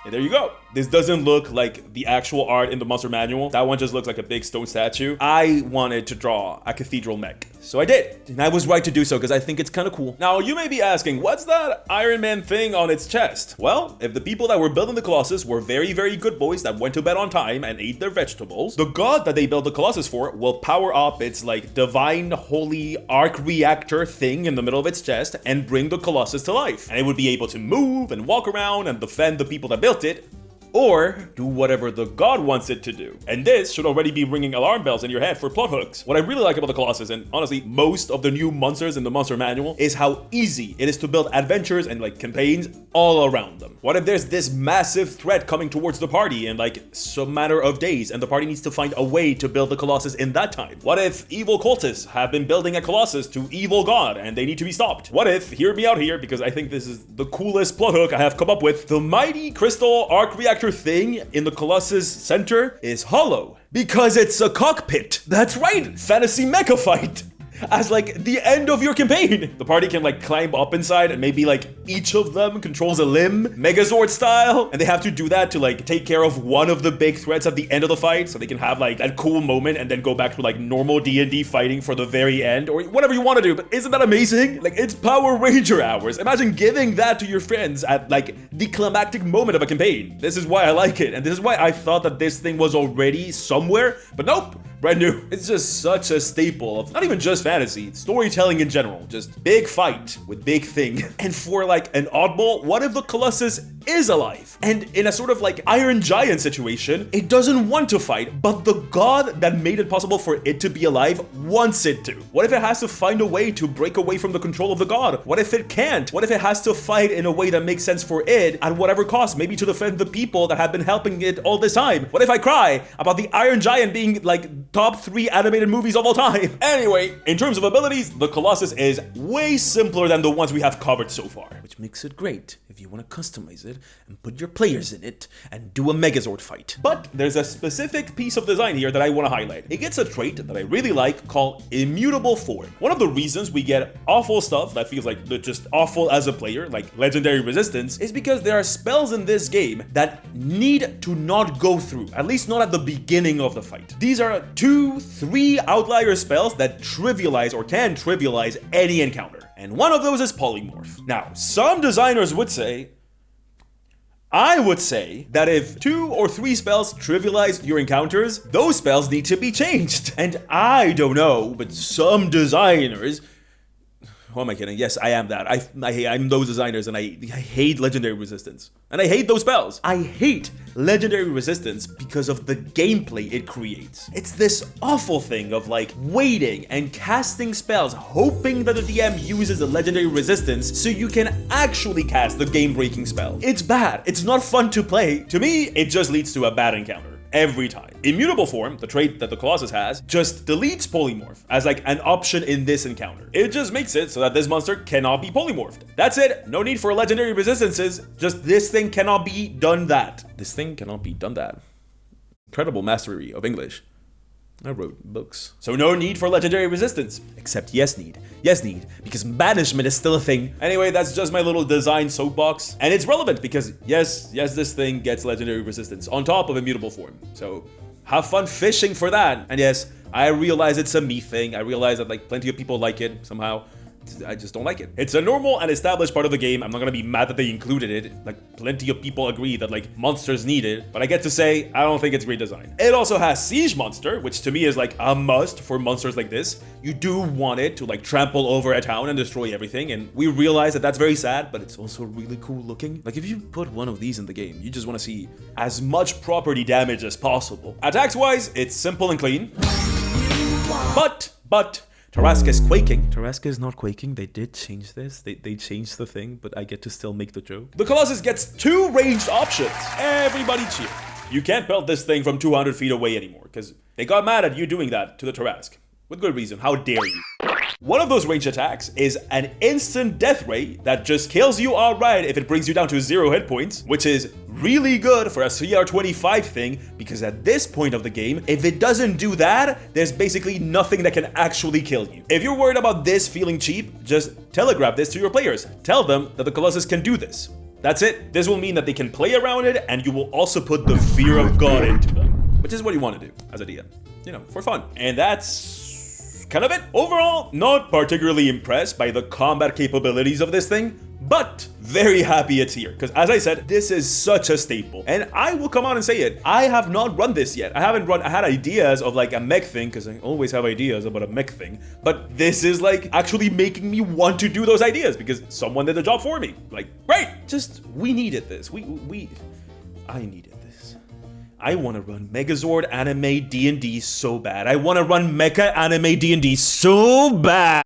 And there you go. This doesn't look like the actual art in the monster manual. That one just looks like a big stone statue. I wanted to draw a cathedral mech, so I did. And I was right to do so because I think it's kind of cool. Now, you may be asking, what's that Iron Man thing on its chest? Well, if the people that were building the Colossus were very, very good boys that went to bed on time and ate their vegetables, the god that they built the Colossus for will power up its like divine holy arc reactor thing in the middle of its chest and bring the Colossus to life. And it would be able to move and walk around and defend the people that built it, or do whatever the god wants it to do. And this should already be ringing alarm bells in your head for plot hooks. What I really like about the Colossus, and honestly most of the new monsters in the monster manual, is how easy it is to build adventures and like campaigns all around them. What if there's this massive threat coming towards the party in like some matter of days and the party needs to find a way to build the Colossus in that time? What if evil cultists have been building a Colossus to evil god and they need to be stopped? What if, hear me out here because I think this is the coolest plot hook I have come up with, the mighty crystal arc reactor thing in the Colossus center is hollow because it's a cockpit. That's right, fantasy mecha fight. As like the end of your campaign. The party can like climb up inside and maybe like each of them controls a limb, Megazord style, and they have to do that to like take care of one of the big threats at the end of the fight so they can have like that cool moment and then go back to like normal D&D fighting for the very end or whatever you want to do. But isn't that amazing? Like it's Power Ranger hours. Imagine giving that to your friends at like the climactic moment of a campaign. This is why I like it, and this is why I thought that this thing was already somewhere, but nope. Brand new. It's just such a staple of not even just fantasy, storytelling in general. Just big fight with big thing. And for like an oddball, what if the Colossus is alive? And in a sort of like Iron Giant situation, it doesn't want to fight, but the god that made it possible for it to be alive wants it to. What if it has to find a way to break away from the control of the god? What if it can't? What if it has to fight in a way that makes sense for it at whatever cost? Maybe to defend the people that have been helping it all this time. What if I cry about the Iron Giant being like top 3 animated movies of all time? Anyway, in terms of abilities, the Colossus is way simpler than the ones we have covered so far, which makes it great if you want to customize it and put your players in it and do a Megazord fight. But there's a specific piece of design here that I want to highlight. It gets a trait that I really like called immutable form. One of the reasons we get awful stuff that feels like just awful as a player, like legendary resistance, is because there are spells in this game that need to not go through, at least not at the beginning of the fight. These are 2-3 outlier spells that trivialize or can trivialize any encounter. And one of those is polymorph. Now, some designers would say, I would say that if 2 or 3 spells trivialize your encounters, those spells need to be changed. And I don't know, but some designers, who am I kidding? Yes, I am that. I'm those designers, and I hate legendary resistance. And I hate those spells. I hate legendary resistance because of the gameplay it creates. It's this awful thing of like waiting and casting spells, hoping that the DM uses a legendary resistance so you can actually cast the game-breaking spell. It's bad. It's not fun to play. To me, it just leads to a bad encounter. Every time. Immutable form, the trait that the Colossus has, just deletes polymorph as like an option in this encounter. It just makes it so that this monster cannot be polymorphed. That's it. No need for legendary resistances. Just this thing cannot be done that. This thing cannot be done that. Incredible mastery of English. I wrote books. So no need for legendary resistance. Except yes need. Yes need. Because banishment is still a thing. Anyway, that's just my little design soapbox. And it's relevant because yes, this thing gets legendary resistance on top of immutable form. So have fun fishing for that. And yes, I realize it's a me thing. I realize that like plenty of people like it somehow. I just don't like it. It's a normal and established part of the game. I'm not gonna be mad that they included it. Like plenty of people agree that like monsters need it, but I get to say I don't think it's great design. It also has siege monster, which to me is like a must for monsters like this. You do want it to like trample over a town and destroy everything, and we realize that that's very sad, but it's also really cool looking. Like if you put one of these in the game, you just want to see as much property damage as possible. Attacks wise, it's simple and clean. But Tarrasque is quaking. Tarrasque is not quaking. They did change this. They changed the thing, but I get to still make the joke. The Colossus gets 2 ranged options. Everybody cheer. You can't build this thing from 200 feet away anymore, because they got mad at you doing that to the Tarrasque. With good reason. How dare you? One of those ranged attacks is an instant death ray that just kills you outright if it brings you down to 0 hit points, which is really good for a CR25 thing, because at this point of the game, if it doesn't do that, there's basically nothing that can actually kill you. If you're worried about this feeling cheap, just telegraph this to your players. Tell them that the Colossus can do this. That's it. This will mean that they can play around it, and you will also put the fear of God into them, which is what you want to do as a DM, you know, for fun. And that's kind of it. Overall, not particularly impressed by the combat capabilities of this thing, but very happy it's here, because as I said, this is such a staple. And I will come out and say it, I have not run this yet. I had ideas of like a mech thing, because I always have ideas about a mech thing, but this is like actually making me want to do those ideas, because someone did the job for me. Like, great! Just, we needed this. I needed this. I want to run Megazord anime D&D so bad. I want to run Mecha anime D&D so bad.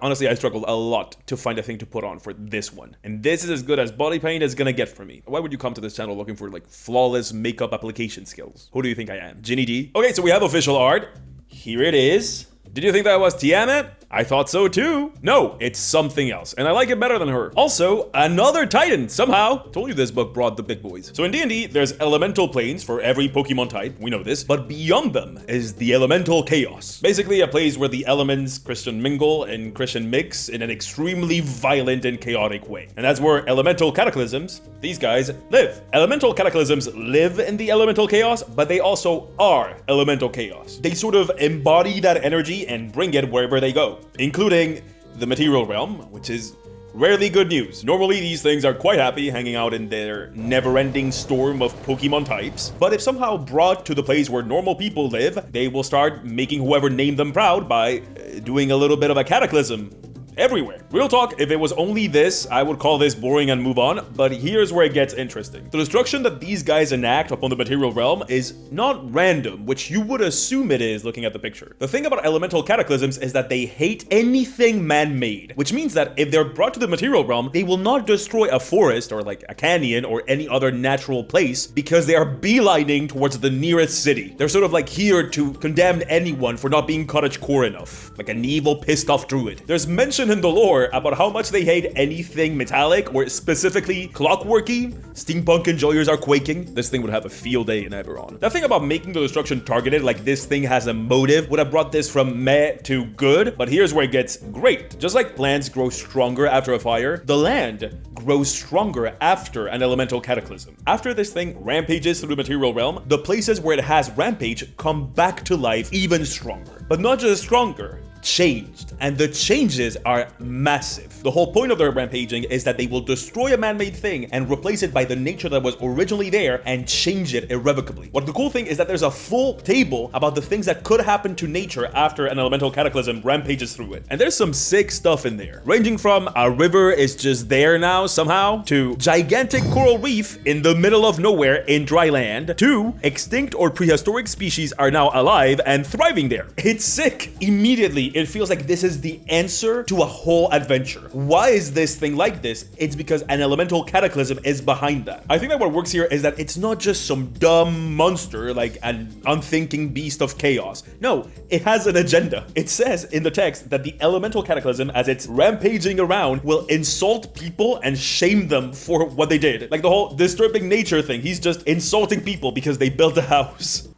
Honestly, I struggled a lot to find a thing to put on for this one. And this is as good as body paint is gonna get for me. Why would you come to this channel looking for like flawless makeup application skills? Who do you think I am? Ginny D? Okay, so we have official art. Here it is. Did you think that was Tiamat? I thought so too. No, it's something else, and I like it better than her. Also, another Titan, somehow. Told you this book brought the big boys. So in D&D, there's elemental planes for every Pokemon type, we know this, but beyond them is the elemental chaos. Basically a place where the elements Christian mingle and Christian mix in an extremely violent and chaotic way. And that's where elemental cataclysms, these guys, live. Elemental cataclysms live in the elemental chaos, but they also are elemental chaos. They sort of embody that energy and bring it wherever they go, including the material realm, which is rarely good news. Normally these things are quite happy hanging out in their never-ending storm of Pokemon types, but if somehow brought to the place where normal people live, they will start making whoever named them proud by doing a little bit of a cataclysm everywhere. Real talk, if it was only this, I would call this boring and move on, but here's where it gets interesting. The destruction that these guys enact upon the material realm is not random, which you would assume it is looking at the picture. The thing about elemental cataclysms is that they hate anything man-made, which means that if they're brought to the material realm, they will not destroy a forest or like a canyon or any other natural place because they are beelining towards the nearest city. They're sort of like here to condemn anyone for not being cottagecore enough, like an evil pissed off druid. There's mention in the lore about how much they hate anything metallic or specifically clockworky. Steampunk enjoyers are quaking. This thing would have a field day in Eberron. That thing about making the destruction targeted like this thing has a motive would have brought this from meh to good, but here's where it gets great. Just like plants grow stronger after a fire, the land grows stronger after an elemental cataclysm. After this thing rampages through the material realm, the places where it has rampage come back to life even stronger. But not just stronger, changed, and the changes are massive. The whole point of their rampaging is that they will destroy a man-made thing and replace it by the nature that was originally there and change it irrevocably. What the cool thing is that there's a full table about the things that could happen to nature after an elemental cataclysm rampages through it. And there's some sick stuff in there, ranging from a river is just there now somehow, to gigantic coral reef in the middle of nowhere in dry land, to extinct or prehistoric species are now alive and thriving there. It's sick. Immediately, it feels like this is the answer to a whole adventure. Why is this thing like this? It's because an elemental cataclysm is behind that. I think that what works here is that it's not just some dumb monster like an unthinking beast of chaos. No, it has an agenda. It says in the text that the elemental cataclysm, as it's rampaging around, will insult people and shame them for what they did. Like the whole disturbing nature thing. He's just insulting people because they built a house.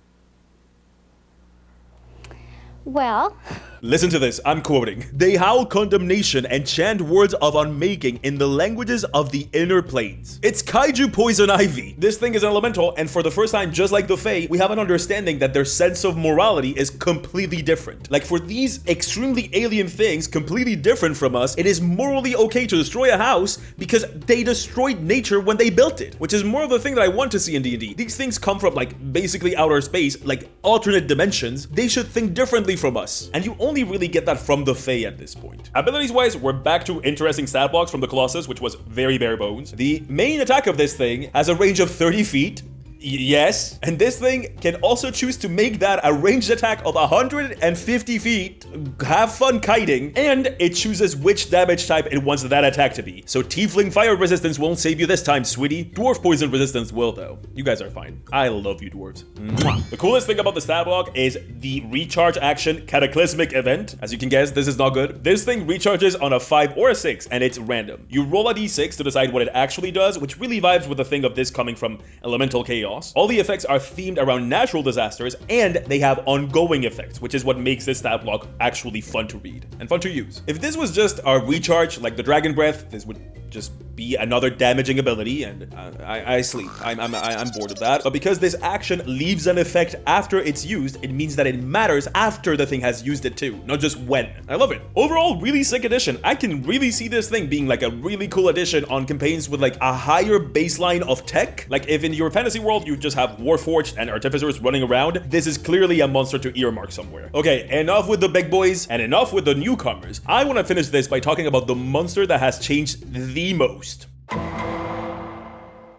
Well, listen to this, I'm quoting. They howl condemnation and chant words of unmaking in the languages of the inner planes. It's kaiju poison ivy. This thing is an elemental, and for the first time, just like the Fae, we have an understanding that their sense of morality is completely different. Like for these extremely alien things, completely different from us, it is morally okay to destroy a house because they destroyed nature when they built it, which is more of the thing that I want to see in D&D. These things come from like basically outer space, like alternate dimensions. They should think differently from us, and you only really get that from the Fae at this point. Abilities wise, we're back to interesting stat blocks from the Colossus, which was very bare bones. The main attack of this thing has a range of 30 feet. Yes, and this thing can also choose to make that a ranged attack of 150 feet. Have fun kiting, and it chooses which damage type it wants that attack to be. So Tiefling fire resistance won't save you this time, sweetie. Dwarf poison resistance will though. You guys are fine. I love you, dwarves. Mwah. The coolest thing about the stat block is the recharge action cataclysmic event. As you can guess, this is not good. This thing recharges on a 5 or a 6, and it's random. You roll a d6 to decide what it actually does, which really vibes with the thing of this coming from elemental chaos. All the effects are themed around natural disasters, and they have ongoing effects, which is what makes this stat block actually fun to read and fun to use. If this was just a recharge like the Dragon Breath, this would just be another damaging ability, and I sleep. I'm bored of that. But because this action leaves an effect after it's used, it means that it matters after the thing has used it too, not just when. I love it. Overall, really sick addition. I can really see this thing being like a really cool addition on campaigns with like a higher baseline of tech. Like if in your fantasy world you just have Warforged and Artificers running around, this is clearly a monster to earmark somewhere. Okay, enough with the big boys and enough with the newcomers. I want to finish this by talking about the monster that has changed the most.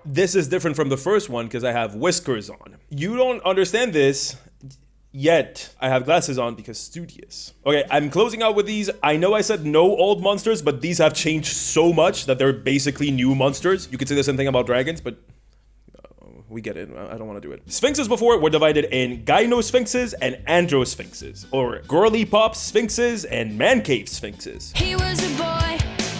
This is different from the first one because I have whiskers on. You don't understand this yet. I have glasses on because studious. Okay, I'm closing out with these. I know I said no old monsters, but these have changed so much that they're basically new monsters. You could say the same thing about dragons, but we get it. I don't want to do it. Sphinxes before were divided in gynosphinxes and androsphinxes, or girly pop sphinxes and man cave sphinxes. He was a boy,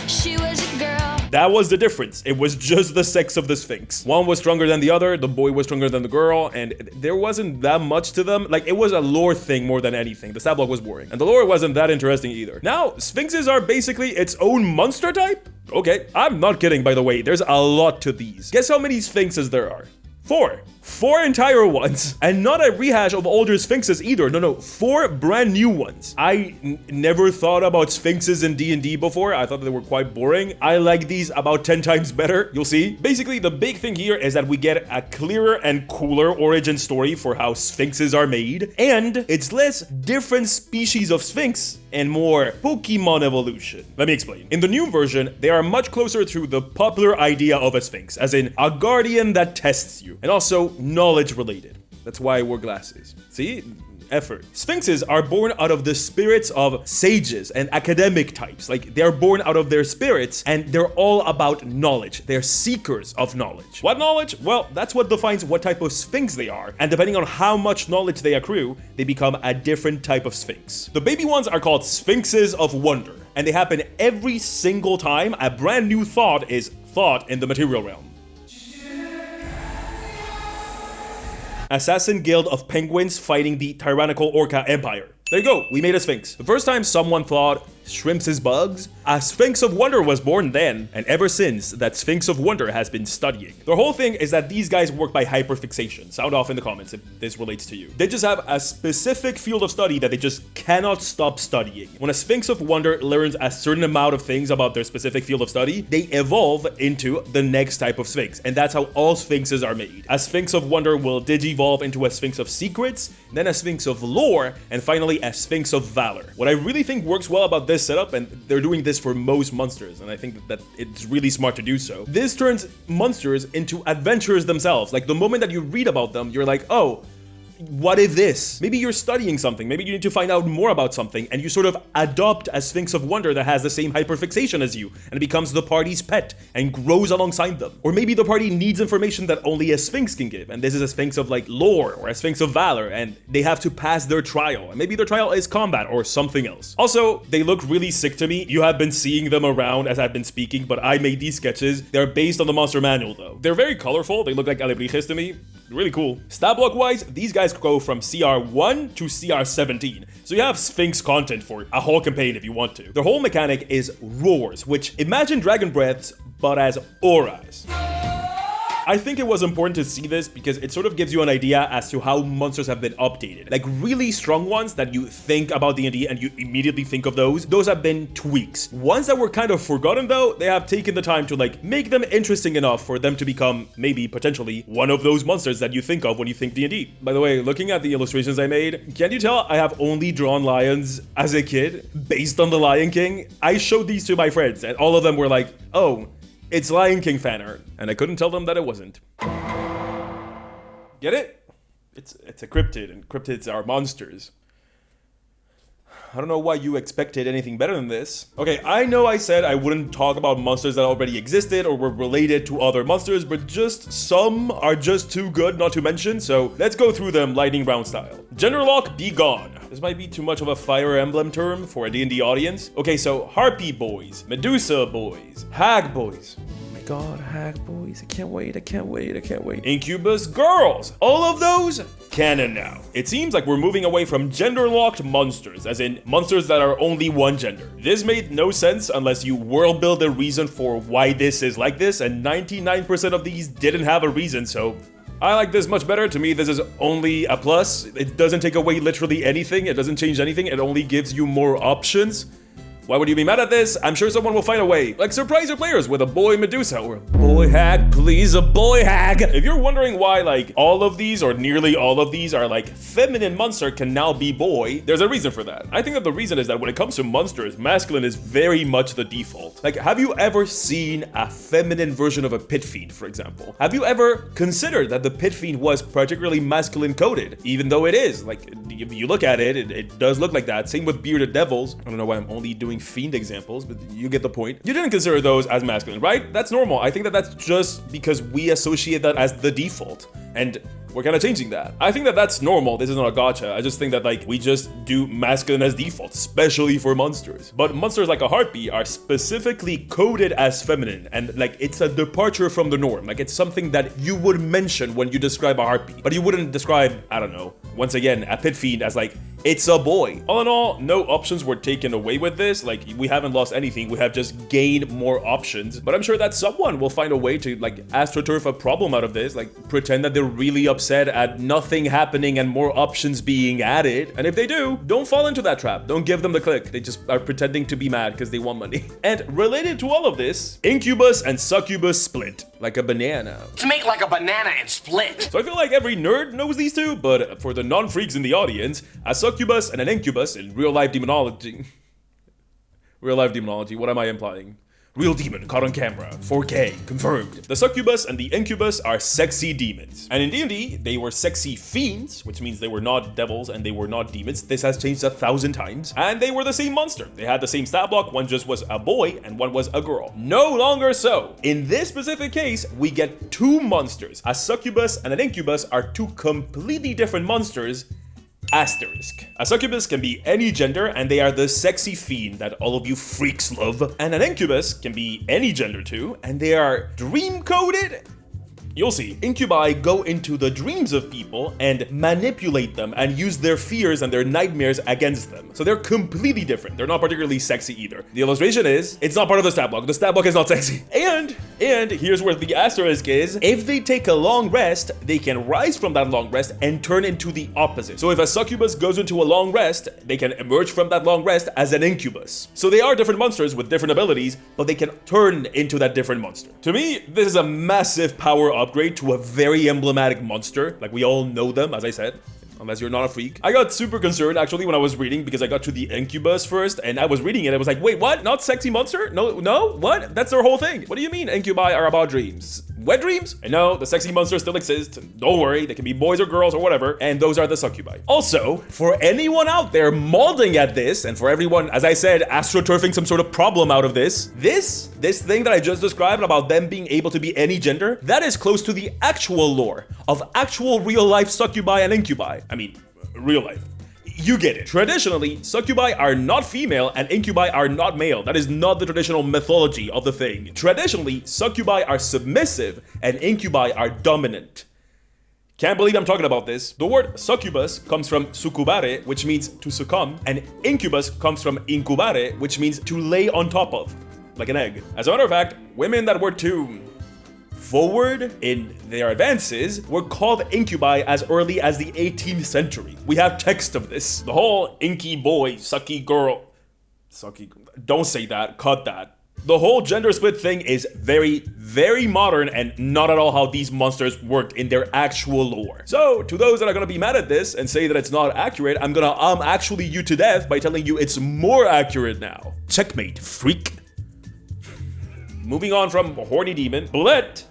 she was a girl. That was the difference. It was just the sex of the sphinx. One was stronger than the other, the boy was stronger than the girl, and there wasn't that much to them. Like, it was a lore thing more than anything. The stat block was boring, and the lore wasn't that interesting either. Now, sphinxes are basically its own monster type? Okay, I'm not kidding, by the way. There's a lot to these. Guess how many sphinxes there are? 4. 4 entire ones, and not a rehash of older sphinxes either. No, 4 brand new ones. I never thought about sphinxes in D&D before. I thought they were quite boring. I like these about 10 times better. You'll see. Basically, the big thing here is that we get a clearer and cooler origin story for how sphinxes are made, and it's less different species of sphinx and more Pokemon evolution. Let me explain. In the new version, they are much closer to the popular idea of a sphinx, as in a guardian that tests you, and also knowledge related. That's why I wore glasses. See? Effort. Sphinxes are born out of the spirits of sages and academic types. Like, they're born out of their spirits, and they're all about knowledge. They're seekers of knowledge. What knowledge? Well, that's what defines what type of sphinx they are, and depending on how much knowledge they accrue, they become a different type of sphinx. The baby ones are called sphinxes of wonder, and they happen every single time a brand new thought is thought in the material realm. Assassin Guild of Penguins fighting the tyrannical Orca Empire. There you go, we made a sphinx. The first time someone thought, shrimps is bugs, a Sphinx of Wonder was born then, and ever since, that Sphinx of Wonder has been studying. The whole thing is that these guys work by hyperfixation. Sound off in the comments if this relates to you. They just have a specific field of study that they just cannot stop studying. When a Sphinx of Wonder learns a certain amount of things about their specific field of study, they evolve into the next type of Sphinx, and that's how all Sphinxes are made. A Sphinx of Wonder will digivolve into a Sphinx of Secrets, then a Sphinx of Lore, and finally a Sphinx of Valor. What I really think works well about this setup, and they're doing this for most monsters, and I think that it's really smart to do so, this turns monsters into adventurers themselves. Like, the moment that you read about them, you're like, oh, what if this? Maybe you're studying something, maybe you need to find out more about something, and you sort of adopt a Sphinx of Wonder that has the same hyperfixation as you, and it becomes the party's pet, and grows alongside them. Or maybe the party needs information that only a Sphinx can give, and this is a Sphinx of, like, lore, or a Sphinx of valor, and they have to pass their trial, and maybe their trial is combat, or something else. Also, they look really sick to me. You have been seeing them around as I've been speaking, but I made these sketches. They're based on the monster manual, though. They're very colorful. They look like alebrijes to me. Really cool. Stat block wise, these guys go from CR1 to CR17. So you have Sphinx content for a whole campaign if you want to. Their whole mechanic is roars, which imagine dragon breaths, but as auras. I think it was important to see this because it sort of gives you an idea as to how monsters have been updated. Like, really strong ones that you think about D&D and you immediately think of those have been tweaks. Ones that were kind of forgotten though, they have taken the time to, like, make them interesting enough for them to become, maybe, potentially, one of those monsters that you think of when you think D&D. By the way, looking at the illustrations I made, can you tell I have only drawn lions as a kid based on the Lion King? I showed these to my friends and all of them were like, oh, it's Lion King fan art, and I couldn't tell them that it wasn't. Get it? It's a cryptid, and cryptids are monsters. I don't know why you expected anything better than this. Okay, I know I said I wouldn't talk about monsters that already existed or were related to other monsters, but just some are just too good not to mention, so let's go through them lightning round style. Genderlock, be gone. This might be too much of a Fire Emblem term for a D&D audience. Okay, so Harpy boys, Medusa boys, Hag boys. Oh my god, hack boys. I can't wait. Incubus girls. All of those canon now. It seems like we're moving away from gender-locked monsters, as in monsters that are only one gender. This made no sense unless you world build a reason for why this is like this, and 99% of these didn't have a reason, so I like this much better. To me, this is only a plus. It doesn't take away literally anything. It doesn't change anything. It only gives you more options. Why would you be mad at this? I'm sure someone will find a way. Like, surprise your players with a boy Medusa or a boy hag, please, a boy hag. If you're wondering why, like, all of these or nearly all of these are like feminine monster can now be boy, there's a reason for that. I think that the reason is that when it comes to monsters, masculine is very much the default. Like, have you ever seen a feminine version of a pit fiend, for example? Have you ever considered that the pit fiend was particularly masculine coded? Even though it is, like, if you look at it, it does look like that. Same with bearded devils. I don't know why I'm only doing fiend examples, but you get the point. You didn't consider those as masculine, right? That's normal. I think that that's just because we associate that as the default, and we're kind of changing that. I think that that's normal. This is not a gotcha. I just think that, like, we just do masculine as default, especially for monsters. But monsters like a heartbeat are specifically coded as feminine, and like it's a departure from the norm. Like, it's something that you would mention when you describe a heartbeat, but you wouldn't describe, I don't know, once again, a pit fiend as like, it's a boy. All in all, no options were taken away with this. Like, we haven't lost anything. We have just gained more options. But I'm sure that someone will find a way to, like, astroturf a problem out of this. Like, pretend that they're really upset at nothing happening and more options being added. And if they do, don't fall into that trap. Don't give them the click. They just are pretending to be mad because they want money. And related to all of this, incubus and succubus split like a banana. To make like a banana and split. So I feel like every nerd knows these two, but for the non-freaks in the audience, a succubus and an incubus in real-life demonology. Real-life demonology, what am I implying? Real demon, caught on camera, 4K, confirmed. The succubus and the incubus are sexy demons. And in D&D, they were sexy fiends, which means they were not devils and they were not demons. This has changed 1,000 times. And they were the same monster. They had the same stat block, one just was a boy and one was a girl. No longer so. In this specific case, we get two monsters. A succubus and an incubus are two completely different monsters. Asterisk. A succubus can be any gender and they are the sexy fiend that all of you freaks love. And an incubus can be any gender too and they are dream coded. You'll see. Incubi go into the dreams of people and manipulate them and use their fears and their nightmares against them. So they're completely different. They're not particularly sexy either. The illustration is, it's not part of the stat block. The stat block is not sexy. And here's where the asterisk is. If they take a long rest, they can rise from that long rest and turn into the opposite. So if a succubus goes into a long rest, they can emerge from that long rest as an incubus. So they are different monsters with different abilities, but they can turn into that different monster. To me, this is a massive power upgrade to a very emblematic monster. Like, we all know them, as I said, unless you're not a freak. I got super concerned actually when I was reading because I got to the incubus first and I was reading it. I was like, wait, what? Not sexy monster? No, what? That's their whole thing. What do you mean incubi are about dreams? Wet dreams? I know, the sexy monsters still exist. Don't worry, they can be boys or girls or whatever. And those are the succubi. Also, for anyone out there molding at this, and for everyone, as I said, astroturfing some sort of problem out of this thing that I just described about them being able to be any gender, that is close to the actual lore of actual real life succubi and incubi. I mean, real life. You get it. Traditionally, succubi are not female and incubi are not male. That is not the traditional mythology of the thing. Traditionally, succubi are submissive and incubi are dominant. Can't believe I'm talking about this. The word succubus comes from succubare, which means to succumb, and incubus comes from incubare, which means to lay on top of, like an egg. As a matter of fact, women that were too forward in their advances were called incubi as early as the 18th century. We have text of this. The whole inky boy, sucky girl, don't say that, cut that. The whole gender split thing is very, very modern and not at all how these monsters worked in their actual lore. So, to those that are gonna be mad at this and say that it's not accurate, I'm gonna actually you to death by telling you it's more accurate now. Checkmate, freak. Moving on from horny demon, Blit.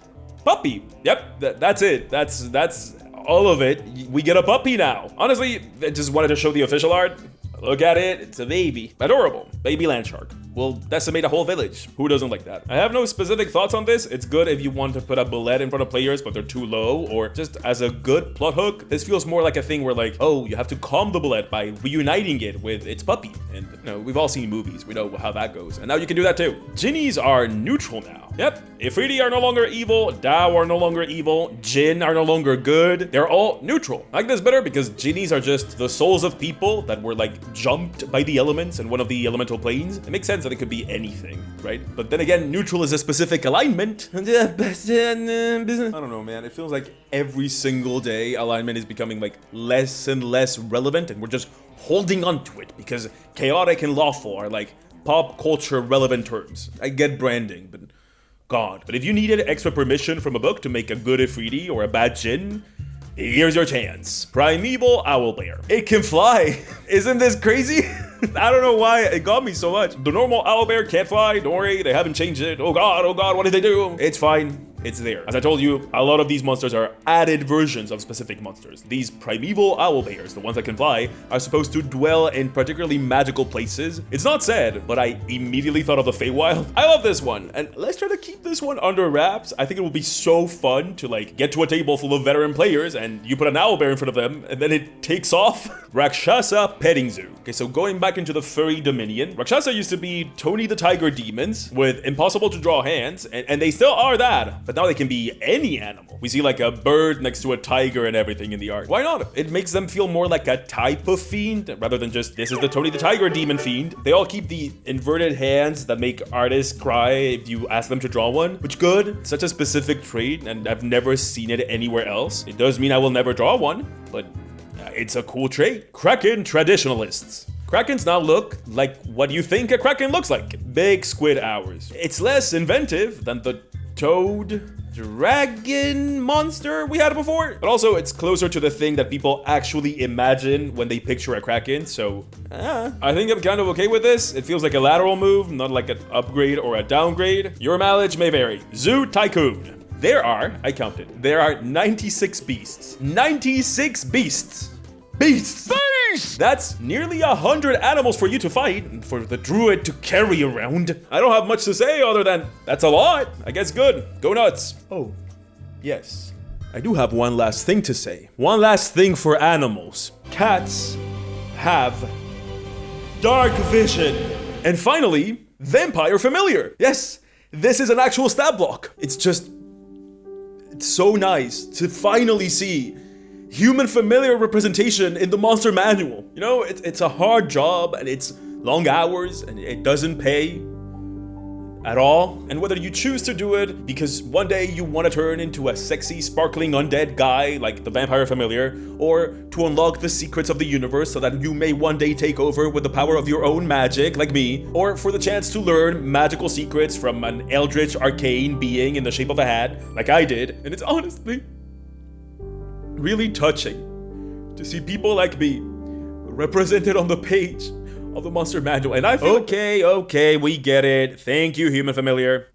Puppy. Yep, that's it. That's all of it. We get a puppy now. Honestly, I just wanted to show the official art. Look at it. It's a baby. Adorable. Baby land shark. will decimate a whole village. Who doesn't like that? I have no specific thoughts on this. It's good if you want to put a bullet in front of players, but they're too low, or just as a good plot hook. This feels more like a thing where like, oh, you have to calm the bullet by reuniting it with its puppy. And you know, we've all seen movies. We know how that goes. And now you can do that too. Jinnies are neutral now. Yep, Ifriti are no longer evil, Dao are no longer evil, Jinn are no longer good. They're all neutral. I like this better because Jinnies are just the souls of people that were like jumped by the elements in one of the elemental planes. It makes sense that it could be anything, right? But then again, neutral is a specific alignment. I don't know, man. It feels like every single day alignment is becoming like less and less relevant, and we're just holding on to it because chaotic and lawful are like pop culture relevant terms. I get branding, but God. But if you needed extra permission from a book to make a good Ifriti or a bad Jinn, here's your chance. Primeval Owlbear. It can fly. Isn't this crazy? I don't know why it got me so much. The normal owlbear can't fly. Don't worry, they haven't changed it. Oh God, what did they do? It's fine. It's there. As I told you, a lot of these monsters are added versions of specific monsters. These primeval owlbears, the ones that can fly, are supposed to dwell in particularly magical places. It's not said, but I immediately thought of the Feywild. I love this one, and let's try to keep this one under wraps. I think it will be so fun to like get to a table full of veteran players and you put an owlbear in front of them and then it takes off. Rakshasa Petting Zoo. Okay, so going back into the furry dominion, Rakshasa used to be Tony the Tiger demons with impossible to draw hands, and they still are that. But now they can be any animal. We see like a bird next to a tiger and everything in the art. Why not? It makes them feel more like a type of fiend rather than just this is the Tony the Tiger demon fiend. They all keep the inverted hands that make artists cry if you ask them to draw one, which good. Such a specific trait, and I've never seen it anywhere else. It does mean I will never draw one, but it's a cool trait. Kraken traditionalists. Krakens now look like what you think a kraken looks like. Big squid hours. It's less inventive than the toad dragon monster we had before, but also it's closer to the thing that people actually imagine when they picture a kraken, so I think I'm kind of okay with this. It feels like a lateral move, not like an upgrade or a downgrade. Your mileage may vary. Zoo Tycoon. I counted, there are 96 beasts. 96 beasts! Beasts! That's nearly 100 animals for you to fight and for the druid to carry around. I don't have much to say other than that's a lot. I guess good. Go nuts. Oh, yes. I do have one last thing to say. One last thing for animals. Cats have dark vision. And finally, vampire familiar. Yes, this is an actual stat block. It's so nice to finally see human familiar representation in the monster manual. You know, it's a hard job and it's long hours and it doesn't pay at all. And whether you choose to do it because one day you want to turn into a sexy, sparkling undead guy like the vampire familiar, or to unlock the secrets of the universe so that you may one day take over with the power of your own magic like me, or for the chance to learn magical secrets from an eldritch arcane being in the shape of a hat like I did. And it's honestly really touching to see people like me represented on the page of the monster manual, and I feel okay, we get it. Thank you, human familiar.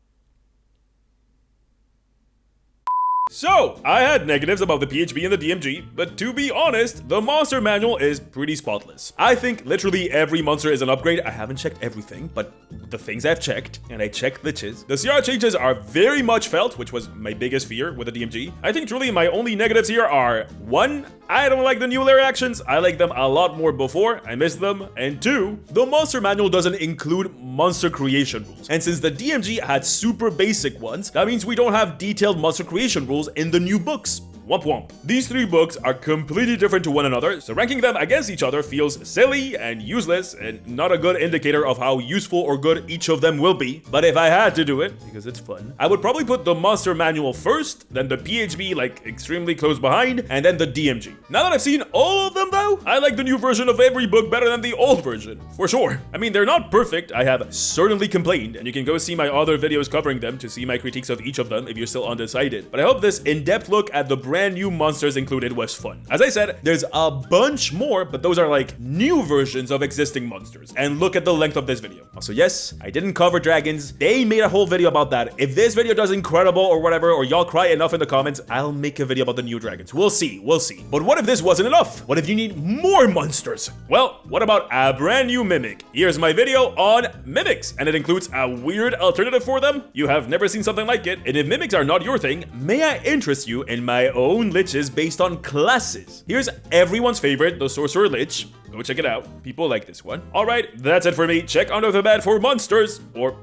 So, I had negatives about the PHB and the DMG, but to be honest, the monster manual is pretty spotless. I think literally every monster is an upgrade. I haven't checked everything, but the things I've checked, and I checked the chiz. The CR changes are very much felt, which was my biggest fear with the DMG. I think truly my only negatives here are, 1, I don't like the new layer actions. I like them a lot more before. I miss them. And 2, the monster manual doesn't include monster creation rules. And since the DMG had super basic ones, that means we don't have detailed monster creation rules in the new books. Womp womp. These 3 books are completely different to one another, so ranking them against each other feels silly and useless and not a good indicator of how useful or good each of them will be. But if I had to do it, because it's fun, I would probably put the monster manual first, then the PHB like extremely close behind, and then the DMG. Now that I've seen all of them though, I like the new version of every book better than the old version, for sure. I mean, they're not perfect, I have certainly complained, and you can go see my other videos covering them to see my critiques of each of them if you're still undecided. But I hope this in-depth look at the brand brand new monsters included was fun. As I said, there's a bunch more, but those are like new versions of existing monsters. And look at the length of this video. Also, yes, I didn't cover dragons. They made a whole video about that. If this video does incredible or whatever, or y'all cry enough in the comments, I'll make a video about the new dragons. We'll see, we'll see. But what if this wasn't enough? What if you need more monsters? Well, what about a brand new mimic? Here's my video on mimics, and it includes a weird alternative for them. You have never seen something like it, and if mimics are not your thing, may I interest you in my own liches based on classes. Here's everyone's favorite, the Sorcerer Lich. Go check it out. People like this one. All right, that's it for me. Check under the bed for monsters or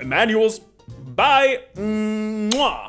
manuals. Bye. Mwah.